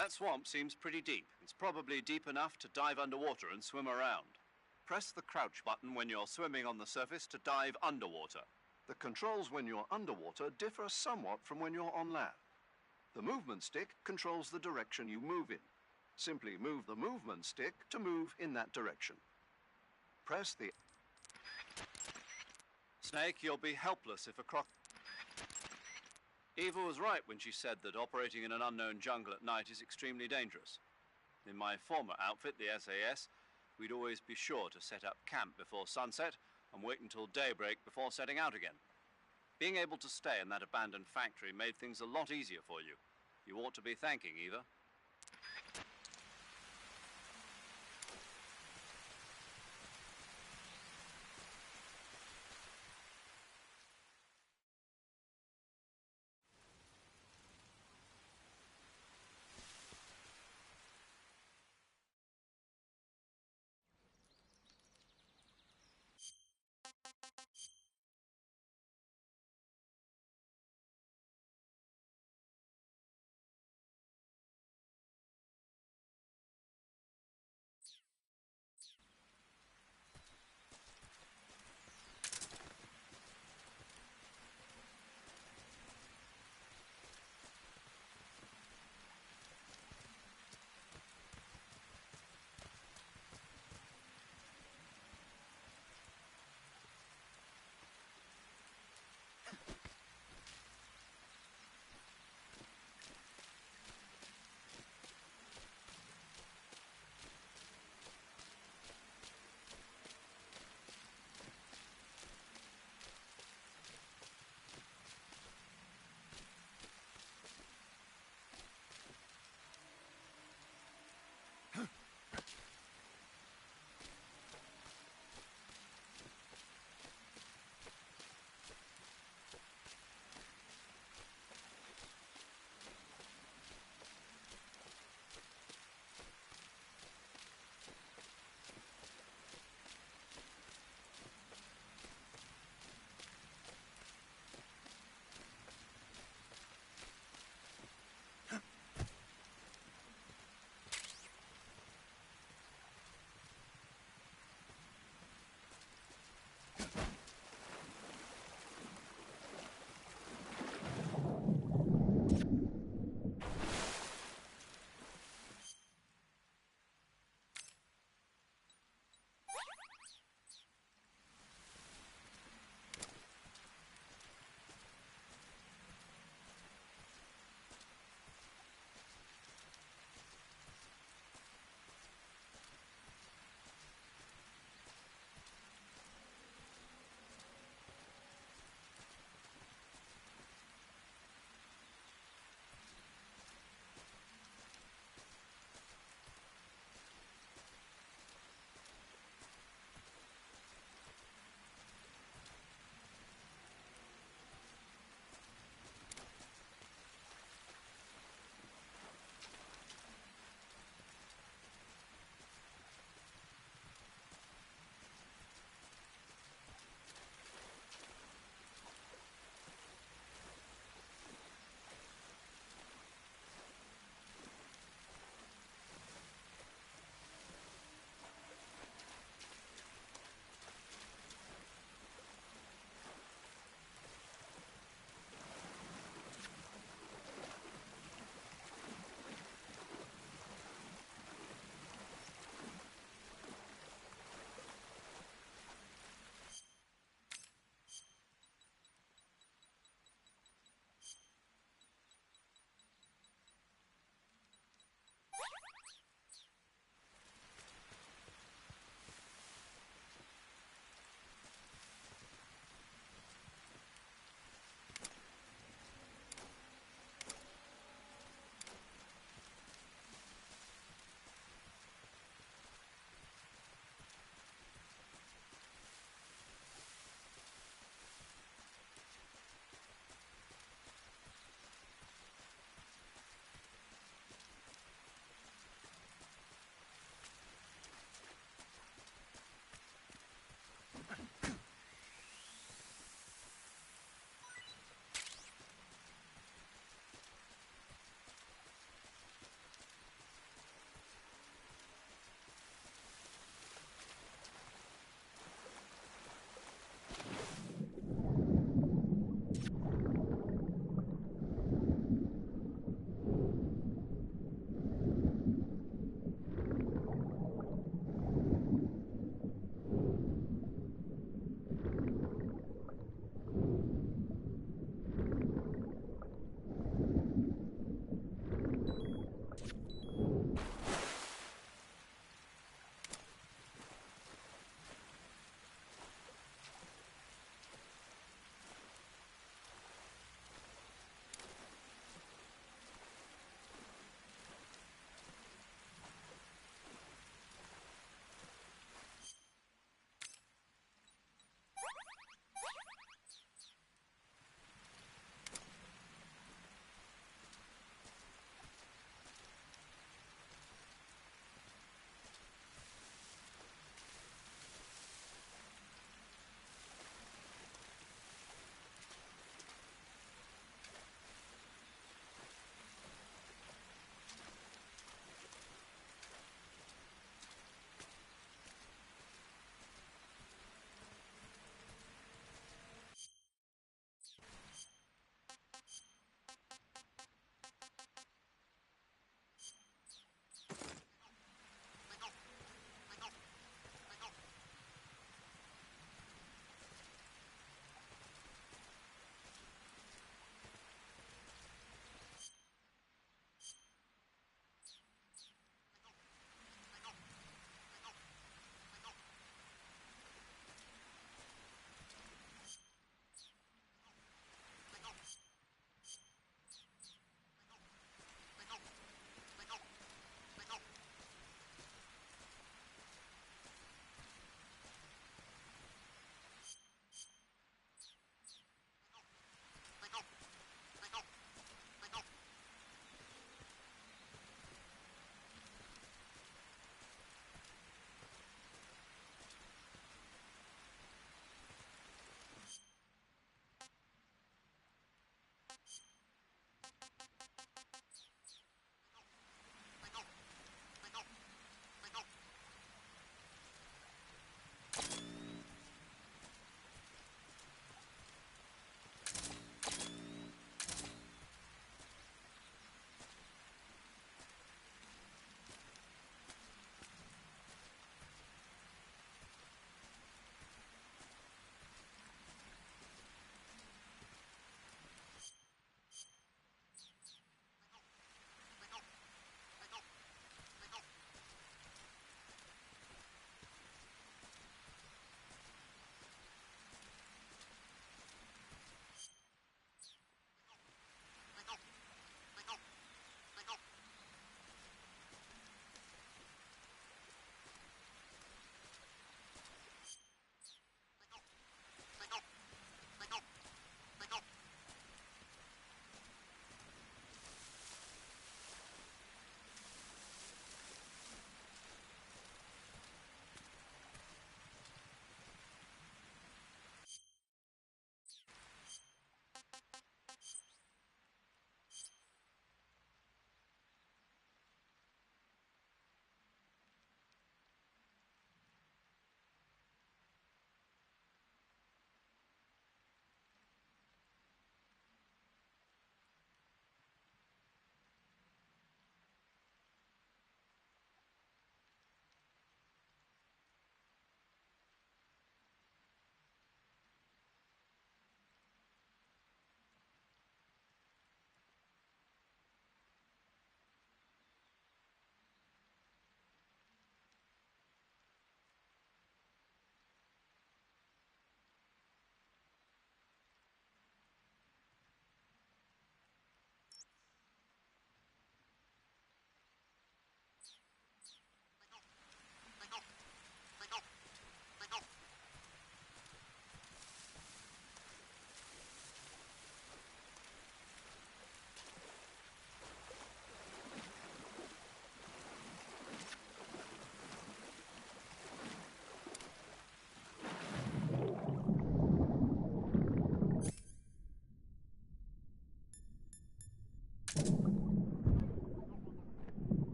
That swamp seems pretty deep. It's probably deep enough to dive underwater and swim around. Press the crouch button when you're swimming on the surface to dive underwater. The controls when you're underwater differ somewhat from when you're on land. The movement stick controls the direction you move in. Simply move the movement stick to move in that direction. Press the... Snake, you'll be helpless if a croc... Eva was right when she said that operating in an unknown jungle at night is extremely dangerous. In my former outfit, the SAS, we'd always be sure to set up camp before sunset and wait until daybreak before setting out again. Being able to stay in that abandoned factory made things a lot easier for you. You ought to be thanking Eva.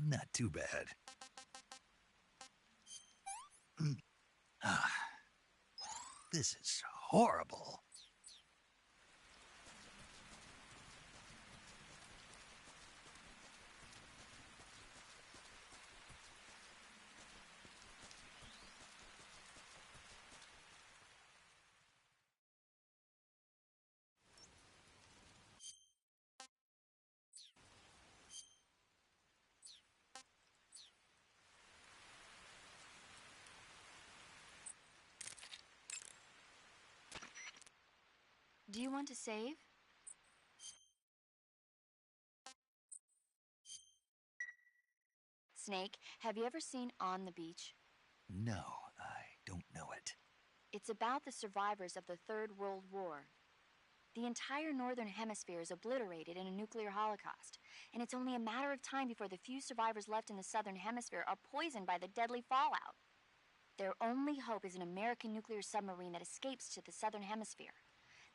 Not too bad. This is horrible. Do you want to save? Snake, have you ever seen On the Beach? No, I don't know it. It's about the survivors of the Third World War. The entire northern hemisphere is obliterated in a nuclear holocaust, and it's only a matter of time before the few survivors left in the southern hemisphere are poisoned by the deadly fallout. Their only hope is an American nuclear submarine that escapes to the southern hemisphere.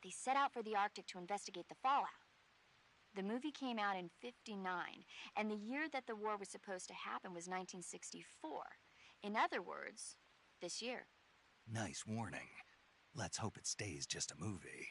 They set out for the Arctic to investigate the fallout. The movie came out in '59, and the year that the war was supposed to happen was 1964. In other words, this year. Nice warning. Let's hope it stays just a movie.